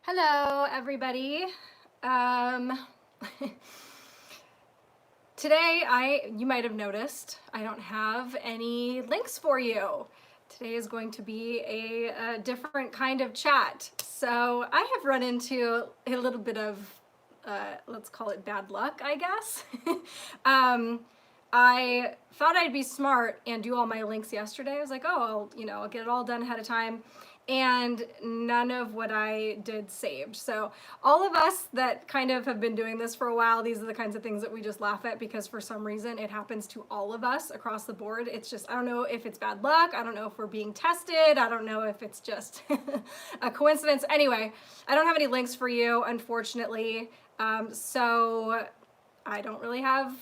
Hello, everybody. Um, Today, you might have noticed, I don't have any links for you. Today is going to be a different kind of chat. So I have run into a little bit of, let's call it bad luck, I guess. I thought I'd be smart and do all my links yesterday. I was like, oh, I'll get it all done ahead of time. And none of what I did saved. So all of us that kind of have been doing this for a while, these are the kinds of things that we just laugh at because for some reason it happens to all of us across the board. It's just, I don't know if it's bad luck. I don't know if we're being tested. I don't know if it's just a coincidence. Anyway, I don't have any links for you, unfortunately. So I don't really have,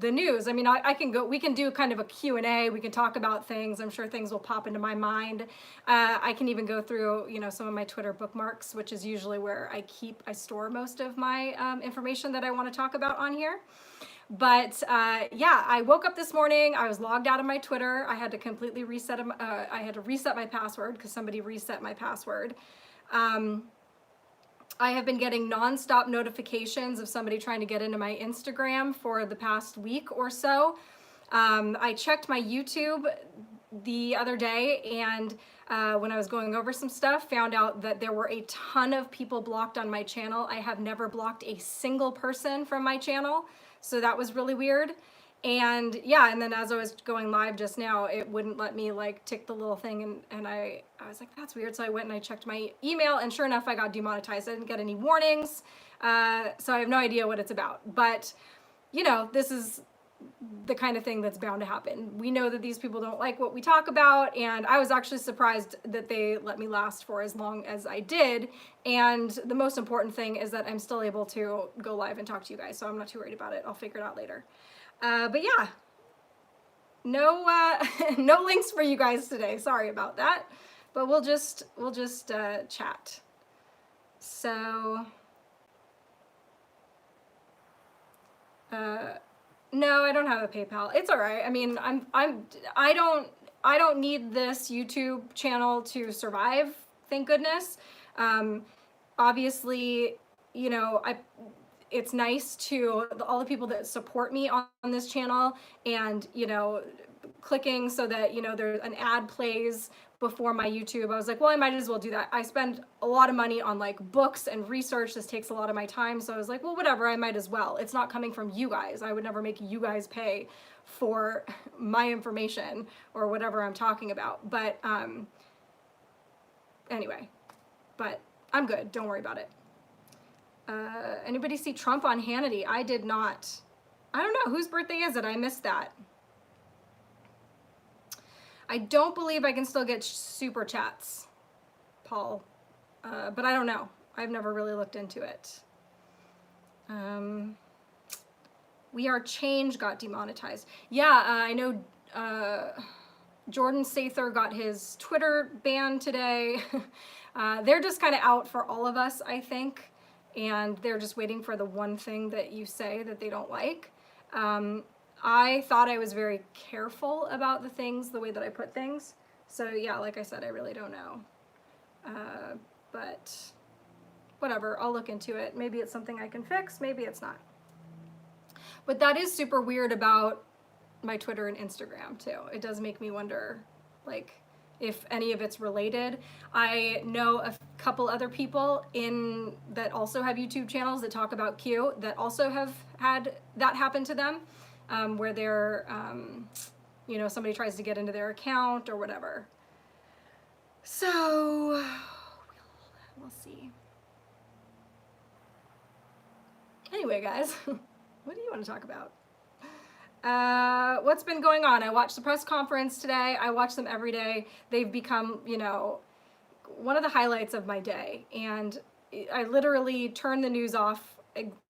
the news. I mean, I can go, we can do kind of a Q&A. We can talk about things. I'm sure things will pop into my mind. I can even go through, some of my Twitter bookmarks, which is usually where I store most of my information that I want to talk about on here. But yeah, I woke up this morning, I was logged out of my Twitter. I had to completely reset, I had to reset my password because somebody reset my password. I have been getting nonstop notifications of somebody trying to get into my Instagram for the past week or so. I checked my YouTube the other day and when I was going over some stuff, found out that there were a ton of people blocked on my channel. I have never blocked a single person from my channel, so that was really weird. And yeah, and then as I was going live just now, it wouldn't let me like tick the little thing, and I was like, that's weird. So I went and I checked my email, and sure enough, I got demonetized. I didn't get any warnings, so I have no idea what it's about. But this is the kind of thing that's bound to happen. We know that these people don't like what we talk about, and I was actually surprised that they let me last for as long as I did. And the most important thing is that I'm still able to go live and talk to you guys, so I'm not too worried about it. I'll figure it out later. But yeah, no no links for you guys today. Sorry about that. But we'll just chat. So no, I don't have a PayPal. It's all right. I mean, I don't need this YouTube channel to survive, thank goodness. Obviously, it's nice to all the people that support me on this channel and, clicking so that, there's an ad plays before my YouTube. I was like, well, I might as well do that. I spend a lot of money on like books and research. This takes a lot of my time. So I was like, well, whatever, I might as well. It's not coming from you guys. I would never make you guys pay for my information or whatever I'm talking about. But anyway, but I'm good. Don't worry about it. Anybody see Trump on Hannity? I did not. I don't know. Whose birthday is it? I missed that. I don't believe I can still get super chats, Paul, but I don't know. I've never really looked into it. We Are Change got demonetized. Yeah, I know Jordan Sather got his Twitter banned today. They're just kind of out for all of us, I think. And they're just waiting for the one thing that you say that they don't like. I thought I was very careful about the way that I put things. So yeah, like I said, I really don't know. But whatever, I'll look into it. Maybe it's something I can fix, maybe it's not. But that is super weird about my Twitter and Instagram too. It does make me wonder, like, if any of it's related. I know a couple other people that also have YouTube channels that talk about Q that also have had that happen to them, where they're, somebody tries to get into their account or whatever. So we'll see. Anyway, guys, what do you want to talk about? What's been going on? I watched the press conference today. I watch them every day. They've become, one of the highlights of my day. And I literally turn the news off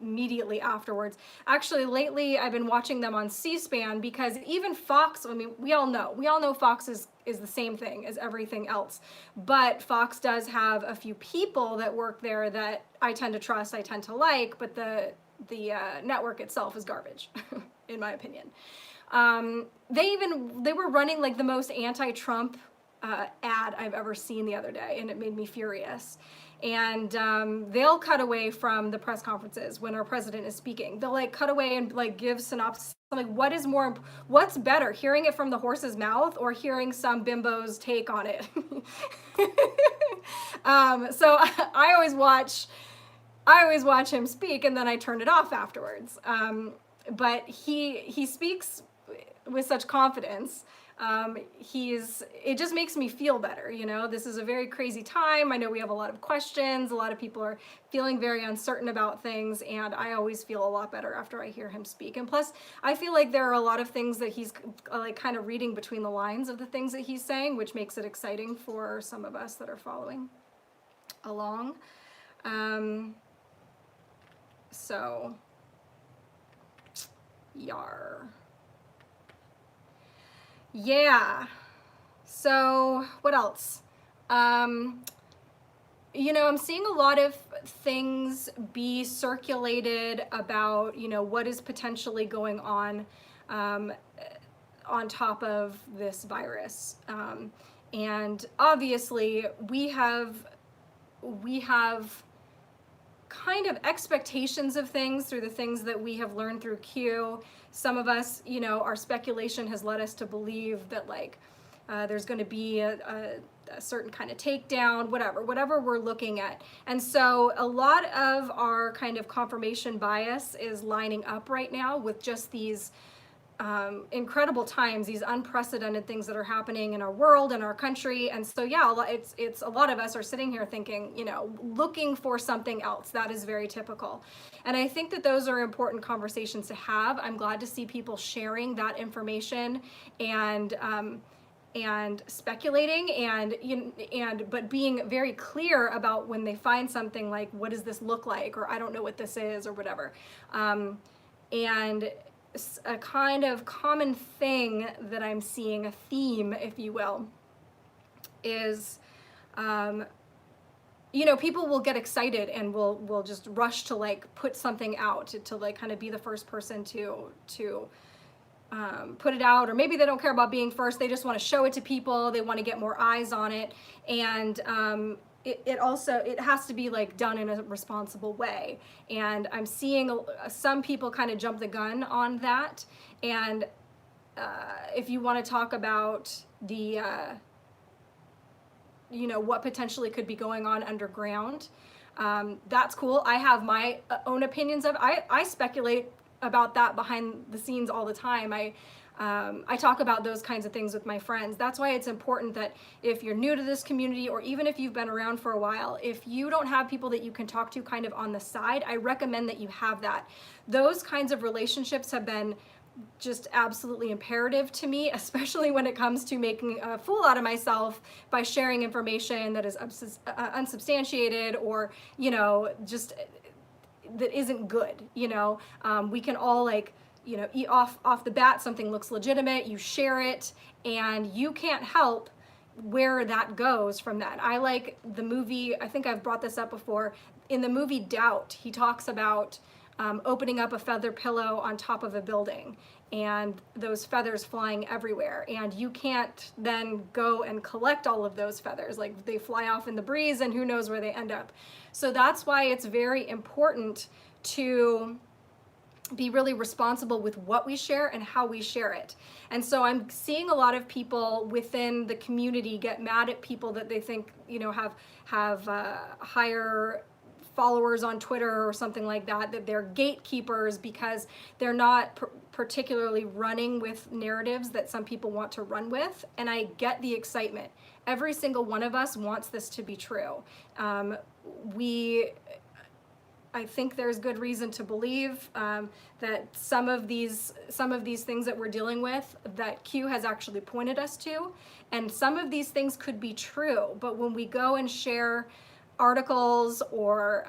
immediately afterwards. Actually, lately I've been watching them on C-SPAN because even Fox, I mean, we all know Fox is the same thing as everything else. But Fox does have a few people that work there that I tend to trust, I tend to like, but the network itself is garbage, in my opinion. They were running like the most anti-Trump ad I've ever seen the other day, and it made me furious. And they'll cut away from the press conferences when our president is speaking. They'll like cut away and like give synopsis. Like, what's better, hearing it from the horse's mouth or hearing some bimbo's take on it? So I always watch him speak, and then I turn it off afterwards. But he speaks with such confidence. It just makes me feel better. You know, this is a very crazy time. I know we have a lot of questions. A lot of people are feeling very uncertain about things, and I always feel a lot better after I hear him speak. And plus, I feel like there are a lot of things that he's like kind of reading between the lines of the things that he's saying, which makes it exciting for some of us that are following along. So, yar. Yeah. So what else? You know, I'm seeing a lot of things be circulated about, you know, what is potentially going on top of this virus. And obviously we have kind of expectations of things through the things that we have learned through Q. Some of us, you know, our speculation has led us to believe that like there's going to be a certain kind of takedown, whatever we're looking at. And so a lot of our kind of confirmation bias is lining up right now with just these incredible times, these unprecedented things that are happening in our world and our country. And so, yeah, it's a lot of us are sitting here thinking, you know, looking for something else. That is very typical. And I think that those are important conversations to have. I'm glad to see people sharing that information and speculating but being very clear about when they find something like, what does this look like? Or I don't know what this is, or whatever. And a kind of common thing that I'm seeing, a theme, if you will, is, you know, people will get excited and will just rush to like put something out to like kind of be the first person to put it out, or maybe they don't care about being first. They just want to show it to people. They want to get more eyes on it. And, it has to be like done in a responsible way. And I'm seeing some people kind of jump the gun on that. And if you want to talk about the, you know, what potentially could be going on underground, that's cool. I have my own opinions of it. I speculate about that behind the scenes all the time. I talk about those kinds of things with my friends. That's why it's important that if you're new to this community, or even if you've been around for a while, if you don't have people that you can talk to kind of on the side, I recommend that you have that. Those kinds of relationships have been just absolutely imperative to me, especially when it comes to making a fool out of myself by sharing information that is unsubstantiated, or, you know, just that isn't good. You know, we can all like, you know, off the bat, something looks legitimate, you share it, and you can't help where that goes from that. I like the movie, I think I've brought this up before, in the movie Doubt, he talks about opening up a feather pillow on top of a building and those feathers flying everywhere, and you can't then go and collect all of those feathers. Like, they fly off in the breeze and who knows where they end up. So that's why it's very important to be really responsible with what we share and how we share it. And so I'm seeing a lot of people within the community get mad at people that they think, you know, have higher followers on Twitter or something like that, that they're gatekeepers because they're not particularly running with narratives that some people want to run with. And I get the excitement. Every single one of us wants this to be true. I think there's good reason to believe that some of these things that we're dealing with, that Q has actually pointed us to, and some of these things could be true. But when we go and share articles or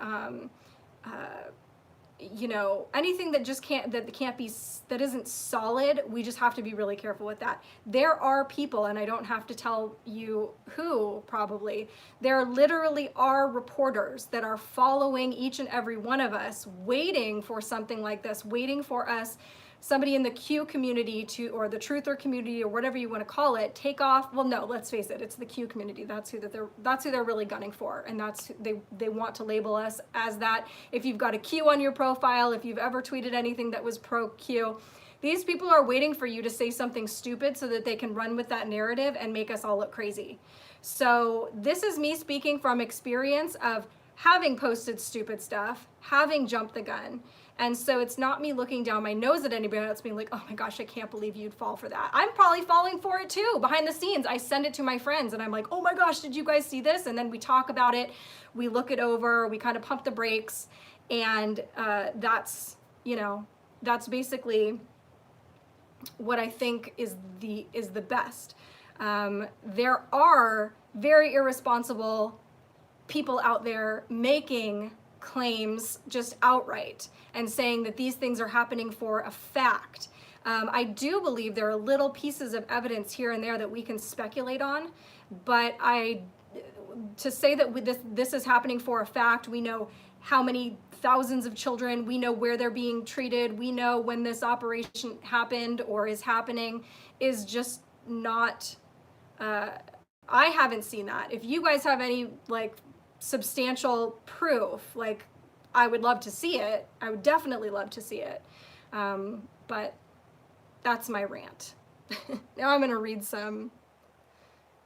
you know, anything that just that isn't solid, we just have to be really careful with that. There are people, and I don't have to tell you who, probably, there literally are reporters that are following each and every one of us, waiting for something like this, waiting for us somebody in the Q community or the truther community or whatever you want to call it take off. Well, no, let's face it, it's the Q community. That's who they're really gunning for, and they want to label us as that. If you've got a Q on your profile, if you've ever tweeted anything that was pro Q, these people are waiting for you to say something stupid so that they can run with that narrative and make us all look crazy. So this is me speaking from experience of having posted stupid stuff, having jumped the gun. And so it's not me looking down my nose at anybody else being like, oh my gosh, I can't believe you'd fall for that. I'm probably falling for it too. Behind the scenes, I send it to my friends and I'm like, oh my gosh, did you guys see this? And then we talk about it, we look it over, we kind of pump the brakes. And that's basically what I think is the best. There are very irresponsible people out there making claims just outright and saying that these things are happening for a fact. I do believe there are little pieces of evidence here and there that we can speculate on, but to say that this is happening for a fact, we know how many thousands of children, we know where they're being treated, we know when this operation happened or is happening, is just not, I haven't seen that. If you guys have any like substantial proof, like I would love to see it. I would definitely love to see it. But that's my rant. Now I'm gonna read some,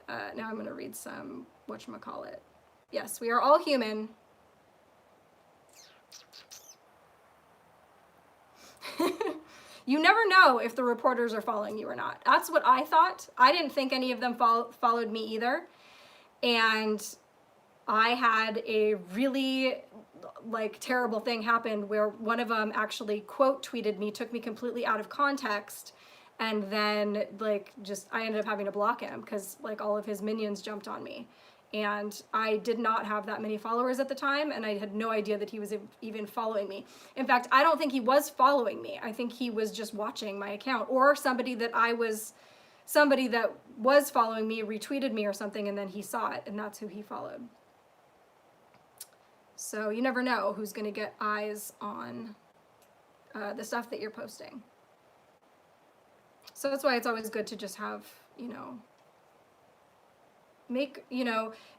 whatchamacallit. Yes, we are all human. You never know if the reporters are following you or not. That's what I thought. I didn't think any of them followed me either. And I had a really terrible thing happen where one of them actually quote tweeted me, took me completely out of context, and then I ended up having to block him because all of his minions jumped on me. And I did not have that many followers at the time, and I had no idea that he was even following me. In fact, I don't think he was following me. I think he was just watching my account, or somebody that was following me retweeted me or something, and then he saw it, and that's who he followed. So you never know who's going to get eyes on the stuff that you're posting. So that's why it's always good to just have,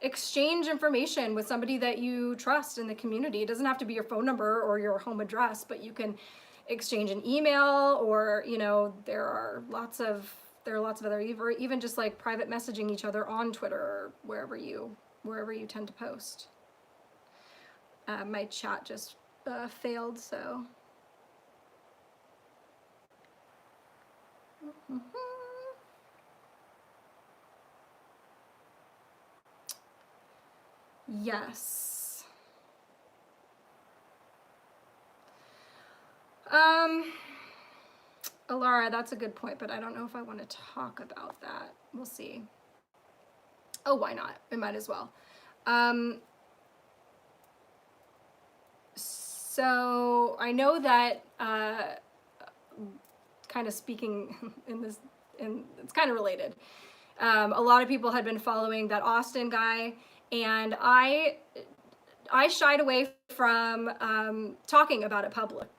exchange information with somebody that you trust in the community. It doesn't have to be your phone number or your home address, but you can exchange an email, or, there are lots of other, even just private messaging each other on Twitter or wherever you tend to post. My chat just failed, so. Yes. Alara, that's a good point, but I don't know if I want to talk about that. We'll see. Oh, why not? We might as well. So I know that, kind of speaking it's kind of related. A lot of people had been following that Austin guy, and I shied away from talking about it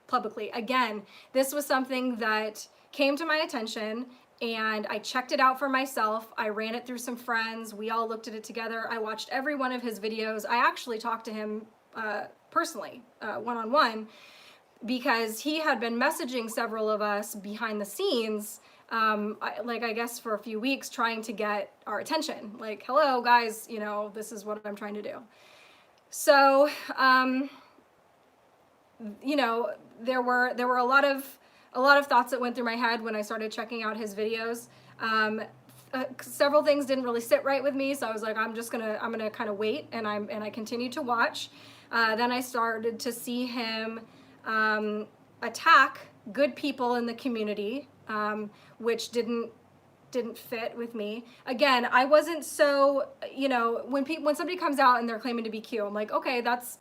publicly. Again, this was something that came to my attention, and I checked it out for myself. I ran it through some friends. We all looked at it together. I watched every one of his videos. I actually talked to him personally, one-on-one, because he had been messaging several of us behind the scenes, I guess for a few weeks, trying to get our attention. Hello guys, this is what I'm trying to do. So, there were a lot of thoughts that went through my head when I started checking out his videos. Several things didn't really sit right with me, so I was like, I'm gonna kind of wait, and I continued to watch. Then I started to see him attack good people in the community, which didn't fit with me. Again, I wasn't so, when somebody comes out and they're claiming to be Q, I'm like, okay, that's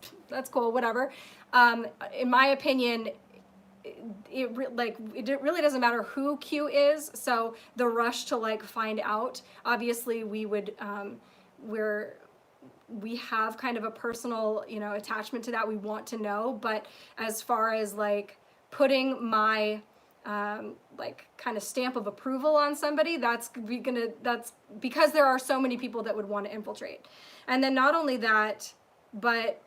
cool, whatever. In my opinion, it really doesn't matter who Q is. So the rush to find out, obviously we have kind of a personal, attachment to that. We want to know, but as far as putting my like kind of stamp of approval on somebody, that's because there are so many people that would want to infiltrate. And then not only that, but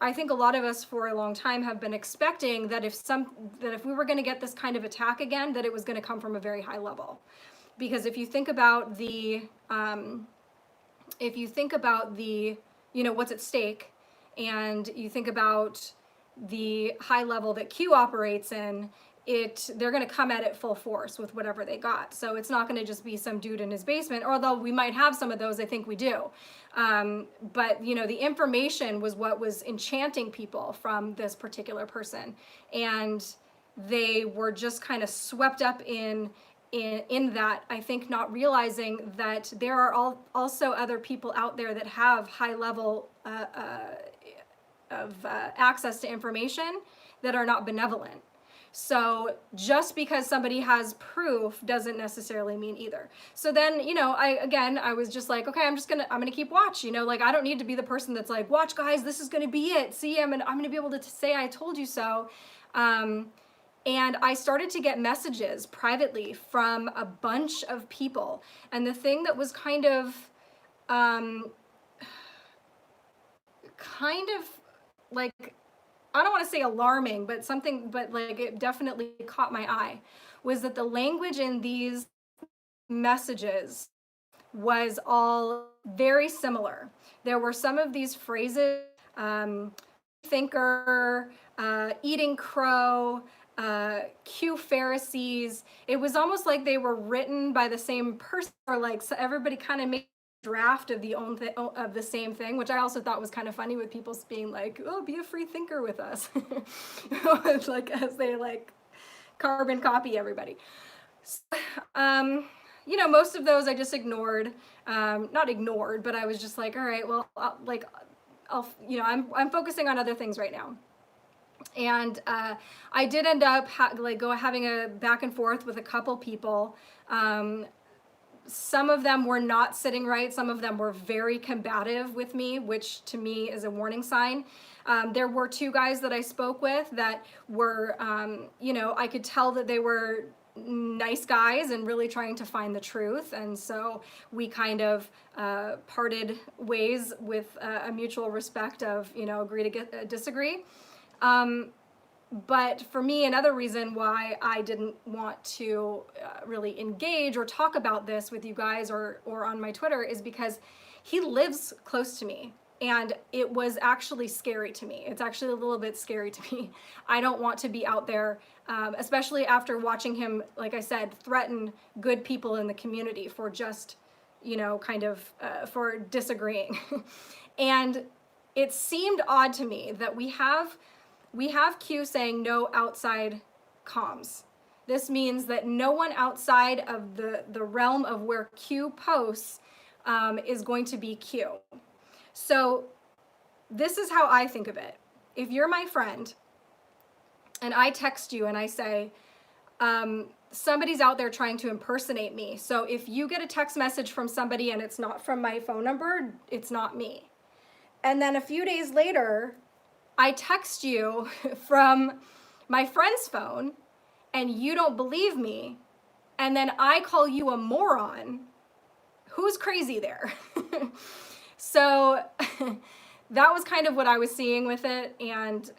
I think a lot of us for a long time have been expecting that if we were going to get this kind of attack again, that it was going to come from a very high level. Because if you think about what's at stake, and you think about the high level that Q operates in, they're going to come at it full force with whatever they got. So it's not going to just be some dude in his basement, although we might have some of those. I think we do. But the information was what was enchanting people from this particular person, and they were just kind of swept up in that, I think, not realizing that there are also other people out there that have high level of access to information that are not benevolent. So just because somebody has proof doesn't necessarily mean either. So then, I was just like, okay, I'm gonna keep watch, like I don't need to be the person that's like, watch guys, this is gonna be it. See, I'm gonna be able to say I told you so. And I started to get messages privately from a bunch of people. And the thing that was kind of like, I don't want to say alarming, but like it definitely caught my eye, was that the language in these messages was all very similar. There were some of these phrases, thinker, eating crow, Q Pharisees. It was almost like they were written by the same person, or like so everybody kind of made draft of the same thing, which I also thought was kind of funny, with people being like, oh, be a free thinker with us. Like as they like carbon copy everybody. Most of those I just ignored. Not ignored, but I was just like, all right, well, I'm focusing on other things right now. And I did end up having a back and forth with a couple people. Some of them were not sitting right. Some of them were very combative with me, which to me is a warning sign. There were two guys that I spoke with that were, I could tell that they were nice guys and really trying to find the truth. And so we kind of parted ways with a mutual respect of, agree to disagree. But for me, another reason why I didn't want to really engage or talk about this with you guys or on my Twitter is because he lives close to me, and it was actually scary to me. It's actually a little bit scary to me. I don't want to be out there, especially after watching him, like I said, threaten good people in the community for just, for disagreeing. And it seemed odd to me that we have Q saying no outside comms. This means that no one outside of the realm of where Q posts is going to be Q. So this is how I think of it. If you're my friend and I text you and I say, somebody's out there trying to impersonate me. So if you get a text message from somebody and it's not from my phone number, it's not me. And then a few days later, I text you from my friend's phone and you don't believe me, and then I call you a moron. Who's crazy there? So that was kind of what I was seeing with it. And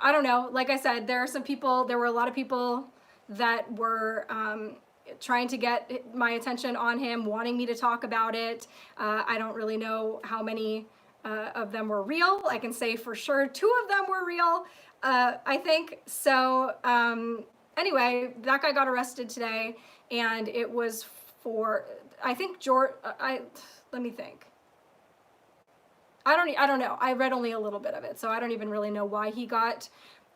I don't know, like I said, there were a lot of people that were trying to get my attention on him, wanting me to talk about it. I don't really know how many of them were real. I can say for sure 2 of them were real, I think. So anyway, that guy got arrested today, and it was for, I think, let me think. I don't know. I read only a little bit of it, so I don't even really know why he got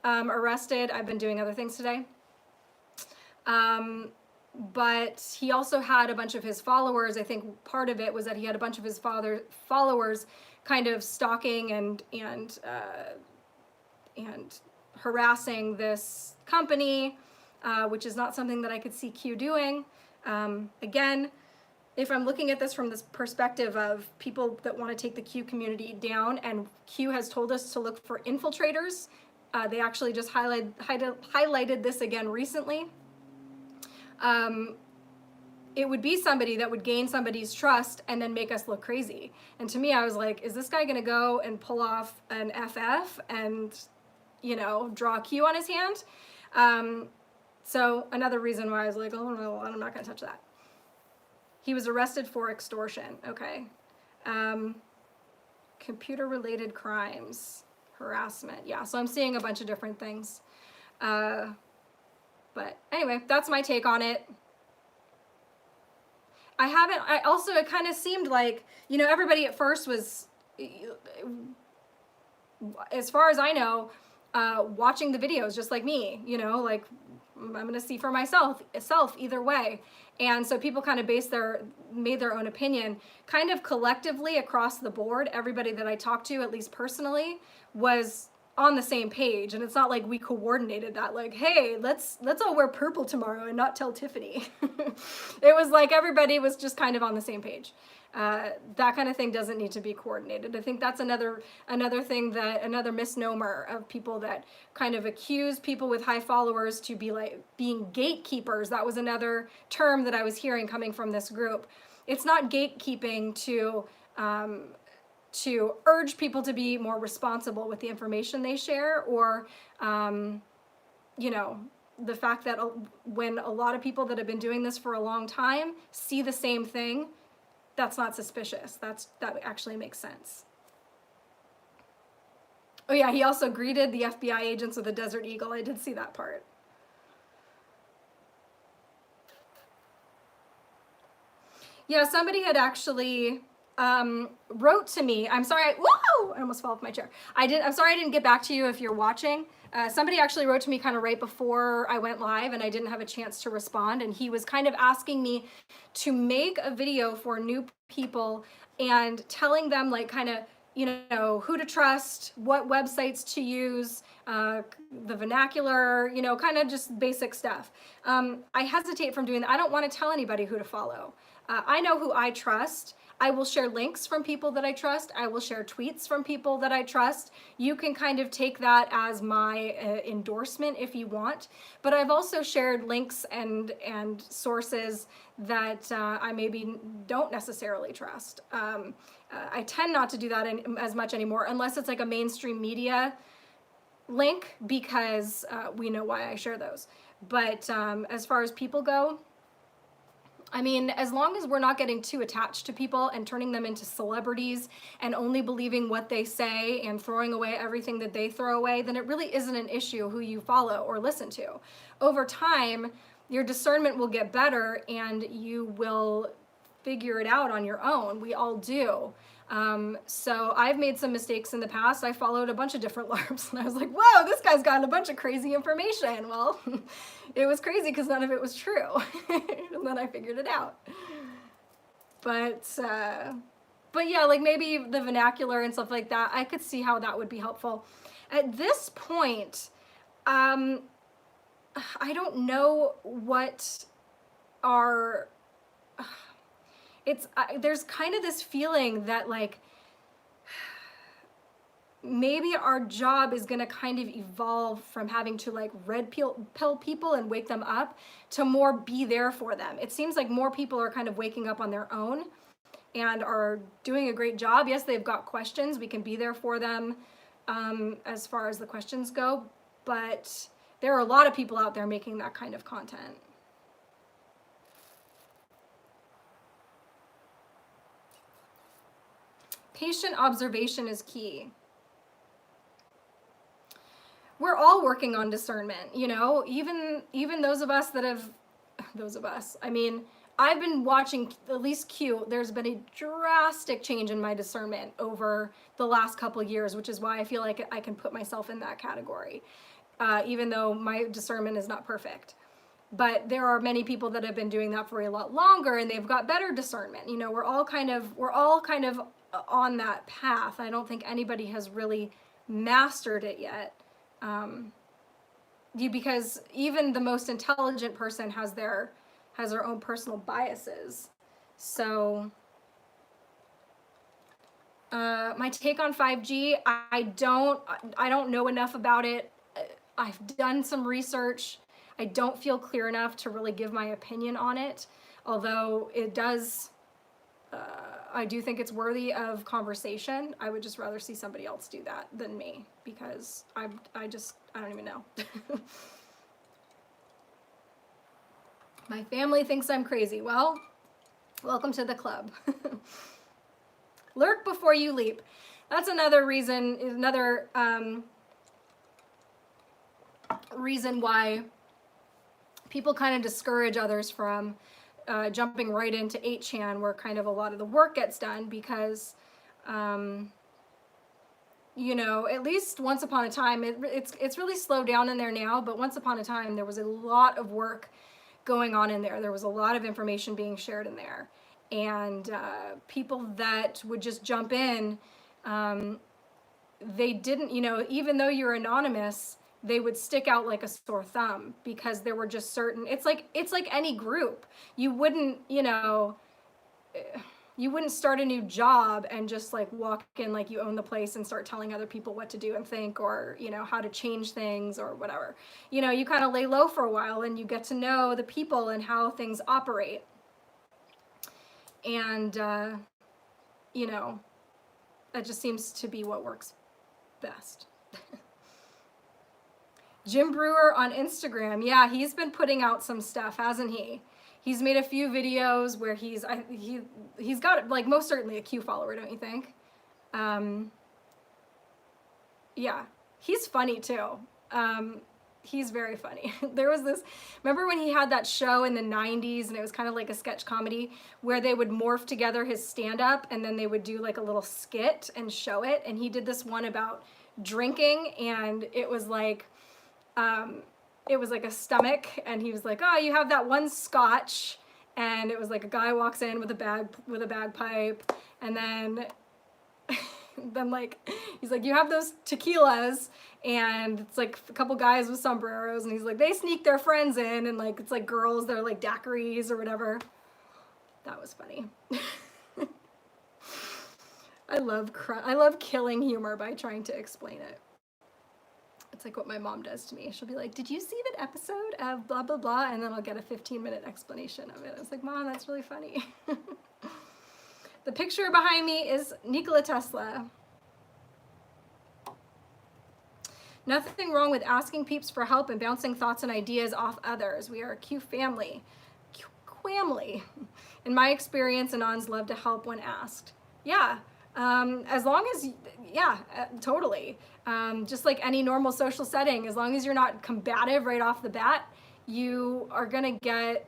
arrested. I've been doing other things today. But he also had a bunch of his followers. I think part of it was that he had a bunch of his followers kind of stalking and harassing this company, which is not something that I could see Q doing. Again, if I'm looking at this from this perspective of people that want to take the Q community down, and Q has told us to look for infiltrators, They actually just highlighted this again recently. It would be somebody that would gain somebody's trust and then make us look crazy. And to me, I was like, is this guy gonna go and pull off an FF and, you know, draw a Q on his hand? So another reason why I was like, oh no, I'm not gonna touch that. He was arrested for extortion, okay. Computer-related crimes, harassment, yeah, so I'm seeing a bunch of different things. But anyway, that's my take on it. It kind of seemed like, you know, everybody at first was, as far as I know, watching the videos just like me, you know, like I'm gonna see for myself either way. And so people kind of made their own opinion. Kind of collectively across the board, everybody that I talked to, at least personally, was on the same page. And it's not like we coordinated that, like, hey, let's all wear purple tomorrow and not tell Tiffany. It was like everybody was just kind of on the same page. That kind of thing doesn't need to be coordinated. I think that's another thing, that another misnomer of people that kind of accuse people with high followers to be like being gatekeepers. That was another term that I was hearing coming from this group. It's not gatekeeping to urge people to be more responsible with the information they share, or you know, the fact that when a lot of people that have been doing this for a long time see the same thing, that's not suspicious. That actually makes sense. Oh yeah, he also greeted the FBI agents with a Desert Eagle. I did see that part. Yeah, somebody had actually wrote to me. I'm sorry. Whoa! I almost fell off my chair. I'm sorry I didn't get back to you if you're watching. Somebody actually wrote to me kind of right before I went live, and I didn't have a chance to respond. And he was kind of asking me to make a video for new people and telling them, like, kind of, you know, who to trust, what websites to use, the vernacular, you know, kind of just basic stuff. I hesitate from doing that. I don't want to tell anybody who to follow. I know who I trust. I will share links from people that I trust. I will share tweets from people that I trust. You can kind of take that as my endorsement if you want. But I've also shared links and sources that I maybe don't necessarily trust. I tend not to do that as much anymore, unless it's like a mainstream media link, because we know why I share those. But as far as people go, I mean, as long as we're not getting too attached to people and turning them into celebrities and only believing what they say and throwing away everything that they throw away, then it really isn't an issue who you follow or listen to. Over time, your discernment will get better and you will figure it out on your own. We all do. So I've made some mistakes in the past. I followed a bunch of different LARPs and I was like, whoa, this guy's got a bunch of crazy information. Well, it was crazy because none of it was true. And then I figured it out. But yeah, like maybe the vernacular and stuff like that, I could see how that would be helpful. At this point, I don't know what are... there's kind of this feeling that, like, maybe our job is going to kind of evolve from having to, like, red pill people and wake them up to more be there for them. It seems like more people are kind of waking up on their own and are doing a great job. Yes, they've got questions. We can be there for them as far as the questions go, but there are a lot of people out there making that kind of content. Patient observation is key. We're all working on discernment, you know, even those of us that have, I mean, I've been watching, at least Q, there's been a drastic change in my discernment over the last couple of years, which is why I feel like I can put myself in that category, even though my discernment is not perfect. But there are many people that have been doing that for a lot longer and they've got better discernment. You know, we're all kind of on that path. I don't think anybody has really mastered it yet. Because even the most intelligent person has their own personal biases. So my take on 5G, I don't know enough about it I've done some research. I don't feel clear enough to really give my opinion on it, although it does, I do think it's worthy of conversation. I would just rather see somebody else do that than me, because I don't even know. My family thinks I'm crazy. Well, welcome to the club. Lurk before you leap. That's another reason, reason why people kind of discourage others from jumping right into 8chan, where kind of a lot of the work gets done, because you know, at least once upon a time, it's really slowed down in there now, but once upon a time there was a lot of work going on in there. There was a lot of information being shared in there, and people that would just jump in, they didn't, you know, even though you're anonymous, they would stick out like a sore thumb, because there were just certain, it's like any group. You wouldn't, you know, you wouldn't start a new job and just like walk in like you own the place and start telling other people what to do and think, or, you know, how to change things or whatever. You know, you kind of lay low for a while and you get to know the people and how things operate. And, you know, that just seems to be what works best. Jim Brewer on Instagram. Yeah, he's been putting out some stuff, hasn't he? He's made a few videos where he's got, like, most certainly a Q follower, don't you think? Yeah, he's funny too. He's very funny. There was this, remember when he had that show in the 90s, and it was kind of like a sketch comedy where they would morph together his stand-up and then they would do like a little skit and show it. And he did this one about drinking, and it was like a stomach, and he was like, oh, you have that one scotch, and it was like a guy walks in with a bagpipe, and then then like he's like, you have those tequilas, and it's like a couple guys with sombreros, and he's like, they sneak their friends in, and like it's like girls, they're like daiquiris or whatever. That was funny. I love killing humor by trying to explain it. It's like what my mom does to me. She'll be like, did you see that episode of blah, blah, blah? And then I'll get a 15-minute explanation of it. I was like, Mom, that's really funny. The picture behind me is Nikola Tesla. Nothing wrong with asking peeps for help and bouncing thoughts and ideas off others. We are a Q family. Q-family. In my experience, Anons love to help when asked. Yeah. As long as, yeah, totally. Just like any normal social setting, as long as you're not combative right off the bat, you are gonna get,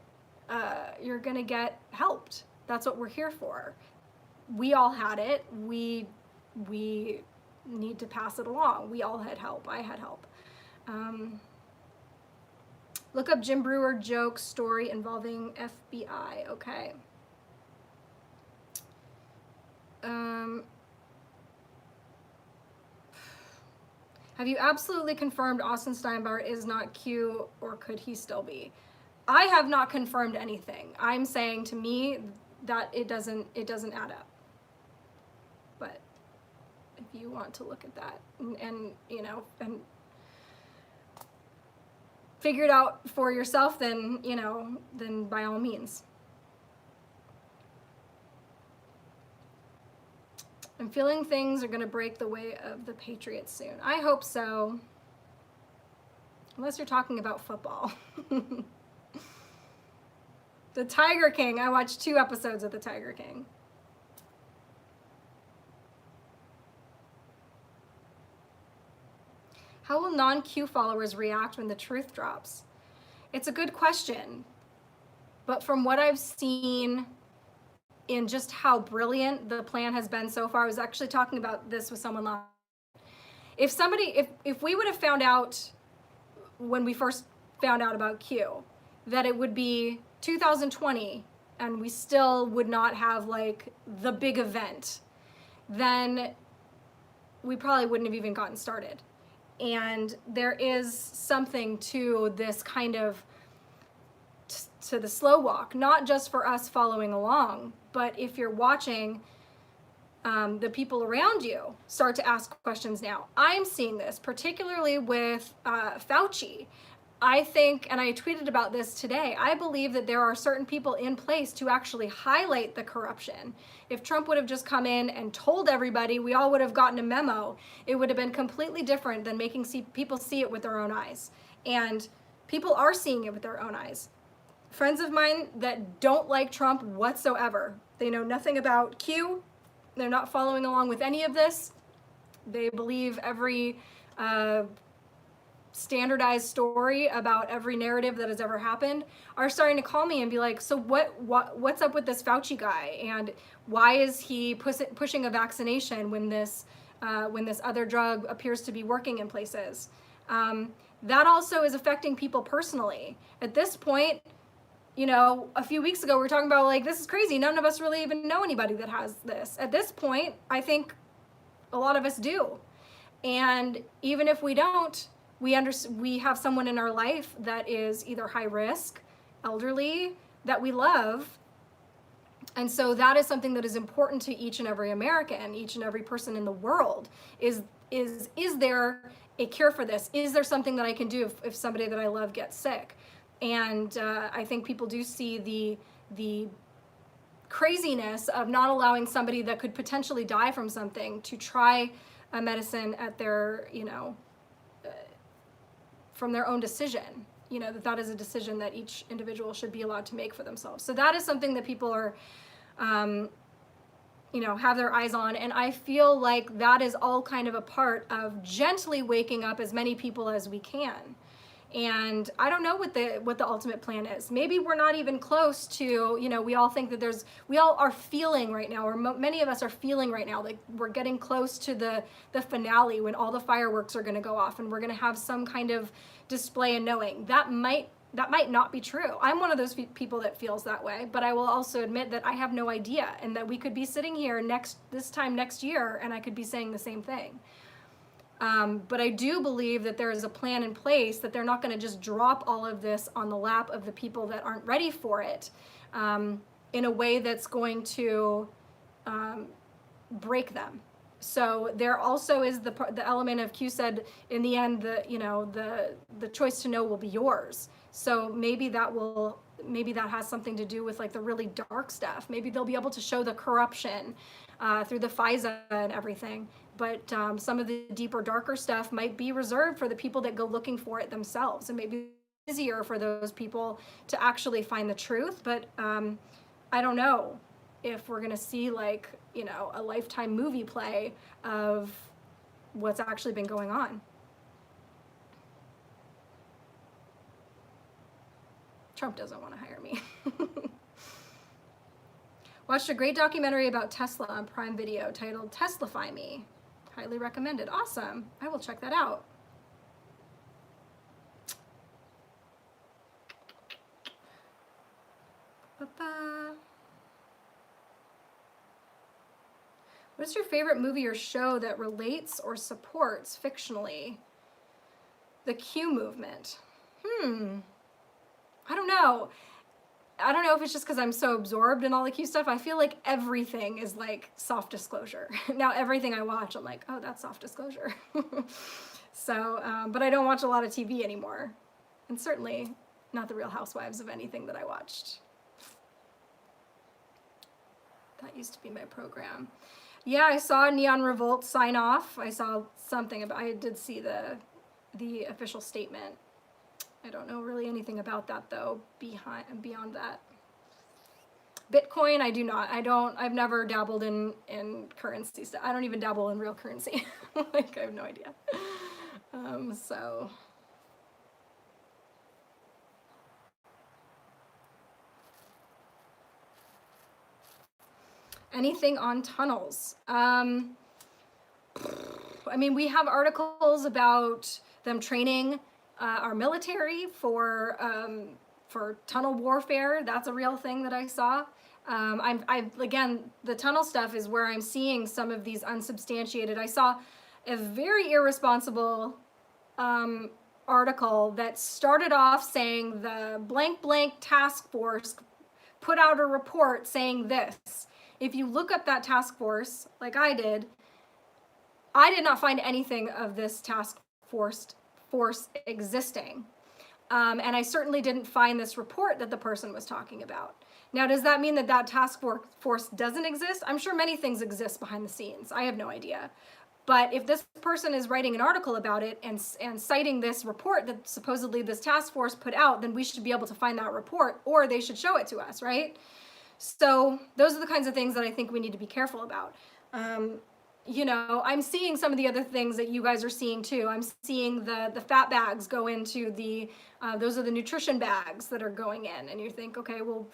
you're gonna get helped. That's what we're here for. We all had it. We need to pass it along. We all had help. I had help. Look up Jim Brewer joke story involving FBI. Okay. Have you absolutely confirmed Austin Steinbauer is not Q, or could he still be? I have not confirmed anything. I'm saying, to me, that it doesn't add up. But if you want to look at that and you know, and figure it out for yourself, then, you know, then by all means. I'm feeling things are going to break the way of the Patriots soon. I hope so. Unless you're talking about football. The Tiger King. I watched 2 episodes of The Tiger King. How will non-Q followers react when the truth drops? It's a good question. But from what I've seen in just how brilliant the plan has been so far, I was actually talking about this with someone last. If we would have found out when we first found out about Q that it would be 2020 and we still would not have like the big event, then we probably wouldn't have even gotten started. And there is something to this kind of, to the slow walk, not just for us following along, but if you're watching, the people around you start to ask questions now. I'm seeing this particularly with Fauci. I think, and I tweeted about this today, I believe that there are certain people in place to actually highlight the corruption. If Trump would have just come in and told everybody, we all would have gotten a memo, it would have been completely different than making people see it with their own eyes. And people are seeing it with their own eyes. Friends of mine that don't like Trump whatsoever, they know nothing about Q, they're not following along with any of this, they believe every standardized story about every narrative that has ever happened, are starting to call me and be like, so what's up with this Fauci guy, and why is he pushing a vaccination when this other drug appears to be working in places? That also is affecting people personally. At this point, you know, a few weeks ago we were talking about like, this is crazy, none of us really even know anybody that has this. At this point, I think a lot of us do. And even if we don't, we have someone in our life that is either high risk, elderly, that we love. And so that is something that is important to each and every American, each and every person in the world. Is there a cure for this? Is there something that I can do if somebody that I love gets sick? And I think people do see the craziness of not allowing somebody that could potentially die from something to try a medicine at their, you know, from their own decision. You know, that is a decision that each individual should be allowed to make for themselves. So that is something that people are, you know, have their eyes on. And I feel like that is all kind of a part of gently waking up as many people as we can. And I don't know what the ultimate plan is. Maybe we're not even close to, you know, we all think that we all are feeling right now, or many of us are feeling right now, like we're getting close to the finale when all the fireworks are going to go off and we're going to have some kind of display and knowing. That might not be true. I'm one of those people that feels that way, but I will also admit that I have no idea, and that we could be sitting here this time next year and I could be saying the same thing. But I do believe that there is a plan in place, that they're not going to just drop all of this on the lap of the people that aren't ready for it, in a way that's going to break them. So there also is the element of, Q said, in the end, the choice to know will be yours. So maybe that has something to do with like the really dark stuff. Maybe they'll be able to show the corruption through the FISA and everything. But some of the deeper, darker stuff might be reserved for the people that go looking for it themselves. And maybe it's easier for those people to actually find the truth. But I don't know if we're going to see, like, you know, a Lifetime movie play of what's actually been going on. Trump doesn't want to hire me. Watched a great documentary about Tesla on Prime Video titled Teslafy Me. Highly recommended. Awesome. I will check that out. What's your favorite movie or show that relates or supports fictionally the Q movement? I don't know. I don't know if it's just because I'm so absorbed in all the Q stuff. I feel like everything is like soft disclosure. Now everything I watch, I'm like, oh, that's soft disclosure. So, but I don't watch a lot of TV anymore. And certainly not the Real Housewives of anything that I watched. That used to be my program. Yeah, I saw Neon Revolt sign off. I saw something about, I did see the official statement. I don't know really anything about that though, beyond that. Bitcoin, I do not. I've never dabbled in currency stuff. I don't even dabble in real currency. Like, I have no idea. So. Anything on tunnels? I mean, we have articles about them training our military for tunnel warfare. That's a real thing that I saw. Again, the tunnel stuff is where I'm seeing some of these unsubstantiated. I saw a very irresponsible article that started off saying the blank blank task force put out a report saying this. if you look up that task force, like I did not find anything of this task force existing. And I certainly didn't find this report that the person was talking about. Now, does that mean that that task force doesn't exist? I'm sure many things exist behind the scenes. I have no idea. But if this person is writing an article about it and citing this report that supposedly this task force put out, then we should be able to find that report, or they should show it to us, right? So those are the kinds of things that I think we need to be careful about. You know, I'm seeing some of the other things that you guys are seeing too. I'm seeing the fat bags go into those are the nutrition bags that are going in, and you think, okay, well,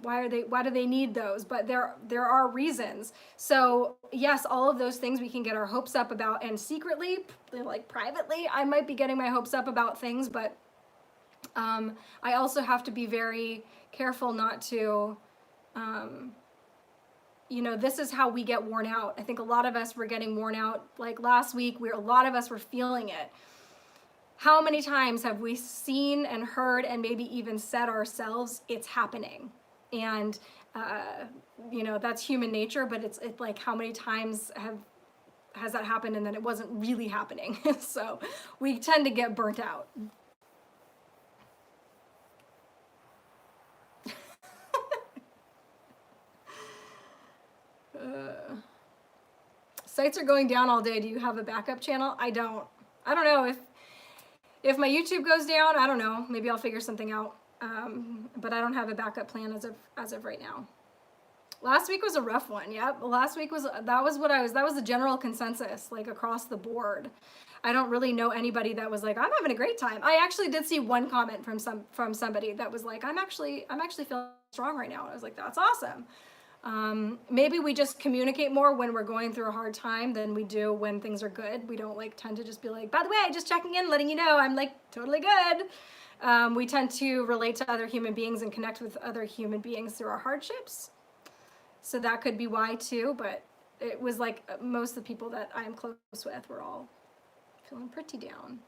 why do they need those? But there are reasons. So yes, all of those things we can get our hopes up about, and secretly, like privately, I might be getting my hopes up about things, but I also have to be very careful not to, you know, this is how we get worn out. I think a lot of us were getting worn out. Like last week, a lot of us were feeling it. How many times have we seen and heard and maybe even said ourselves, it's happening? And, you know, that's human nature, but it's like how many times has that happened and then it wasn't really happening? So we tend to get burnt out. Sites are going down all day. Do you have a backup channel? I don't know if my YouTube goes down. I don't know. Maybe I'll figure something out. But I don't have a backup plan as of right now. Last week was a rough one. Yep. Last week that was the general consensus, like across the board. I don't really know anybody that was like, I'm having a great time. I actually did see one comment from somebody that was like, I'm actually feeling strong right now. I was like, that's awesome. Maybe we just communicate more when we're going through a hard time than we do when things are good. We don't like tend to just be like, by the way, just checking in, letting you know I'm like totally good. We tend to relate to other human beings and connect with other human beings through our hardships. So that could be why too, but it was like most of the people that I'm close with were all feeling pretty down.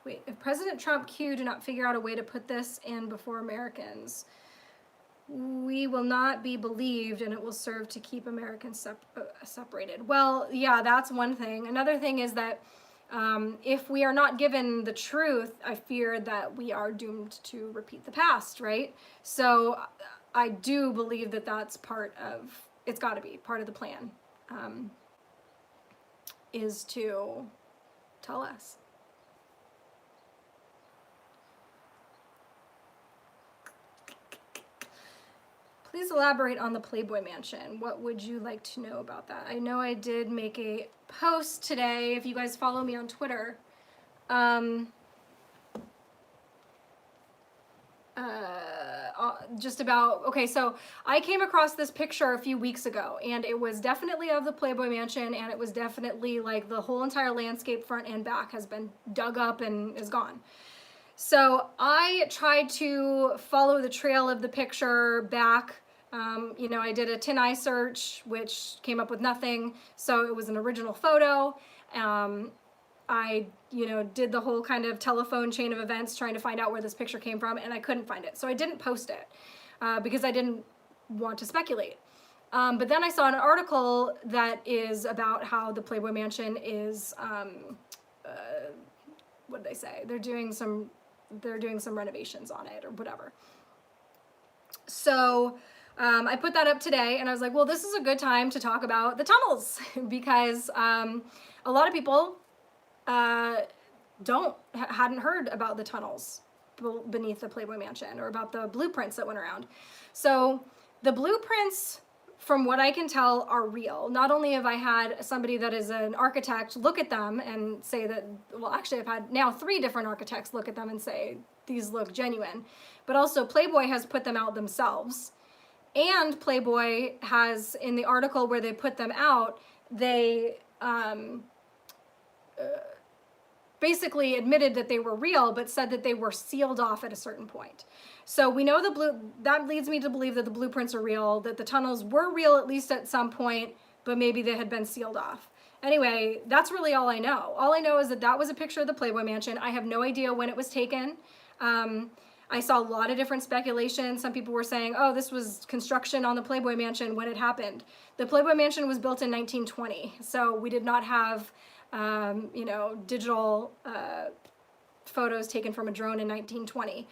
Wait, if President Trump Q do not figure out a way to put this in before Americans, we will not be believed and it will serve to keep Americans separated. Well, yeah, that's one thing. Another thing is that if we are not given the truth, I fear that we are doomed to repeat the past, right? So I do believe that that's it's got to be part of the plan, is to tell us. Please elaborate on the Playboy Mansion. What would you like to know about that? I know I did make a post today, if you guys follow me on Twitter, just about, okay, so I came across this picture a few weeks ago, and it was definitely of the Playboy Mansion, and it was definitely like the whole entire landscape front and back has been dug up and is gone. So I tried to follow the trail of the picture back. You know, I did a TinEye search, which came up with nothing. So it was an original photo. I, you know, did the whole kind of telephone chain of events trying to find out where this picture came from, and I couldn't find it. So I didn't post it because I didn't want to speculate. But then I saw an article that is about how the Playboy Mansion is, what did they say? They're doing some renovations on it or whatever. So I put that up today, and I was like, well, this is a good time to talk about the tunnels because a lot of people hadn't heard about the tunnels beneath the Playboy Mansion or about the blueprints that went around. So the blueprints, from what I can tell, are real. Not only have I had somebody that is an architect look at them and say that, well, actually I've had now 3 different architects look at them and say, these look genuine. But also Playboy has put them out themselves. And Playboy has, in the article where they put them out, they basically admitted that they were real, but said that they were sealed off at a certain point. So we know that leads me to believe that the blueprints are real, that the tunnels were real at least at some point, but maybe they had been sealed off. Anyway, that's really all I know. All I know is that that was a picture of the Playboy Mansion. I have no idea when it was taken. I saw a lot of different speculation. Some people were saying, oh, this was construction on the Playboy Mansion when it happened. The Playboy Mansion was built in 1920, so we did not have, you know, digital photos taken from a drone in 1920.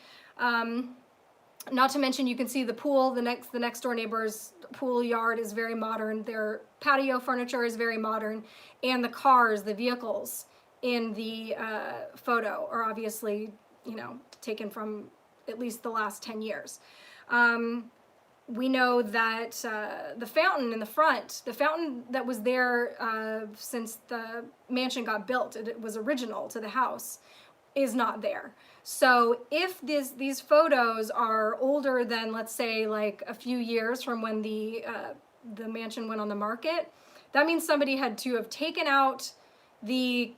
Not to mention, you can see the pool, the next door neighbor's pool yard is very modern. Their patio furniture is very modern, and the cars, the vehicles in the photo are obviously, you know, taken from at least the last 10 years. We know that the fountain in the front, the fountain that was there since the mansion got built, it was original to the house, is not there. So if these photos are older than, let's say, like a few years from when the mansion went on the market, that means somebody had to have taken out the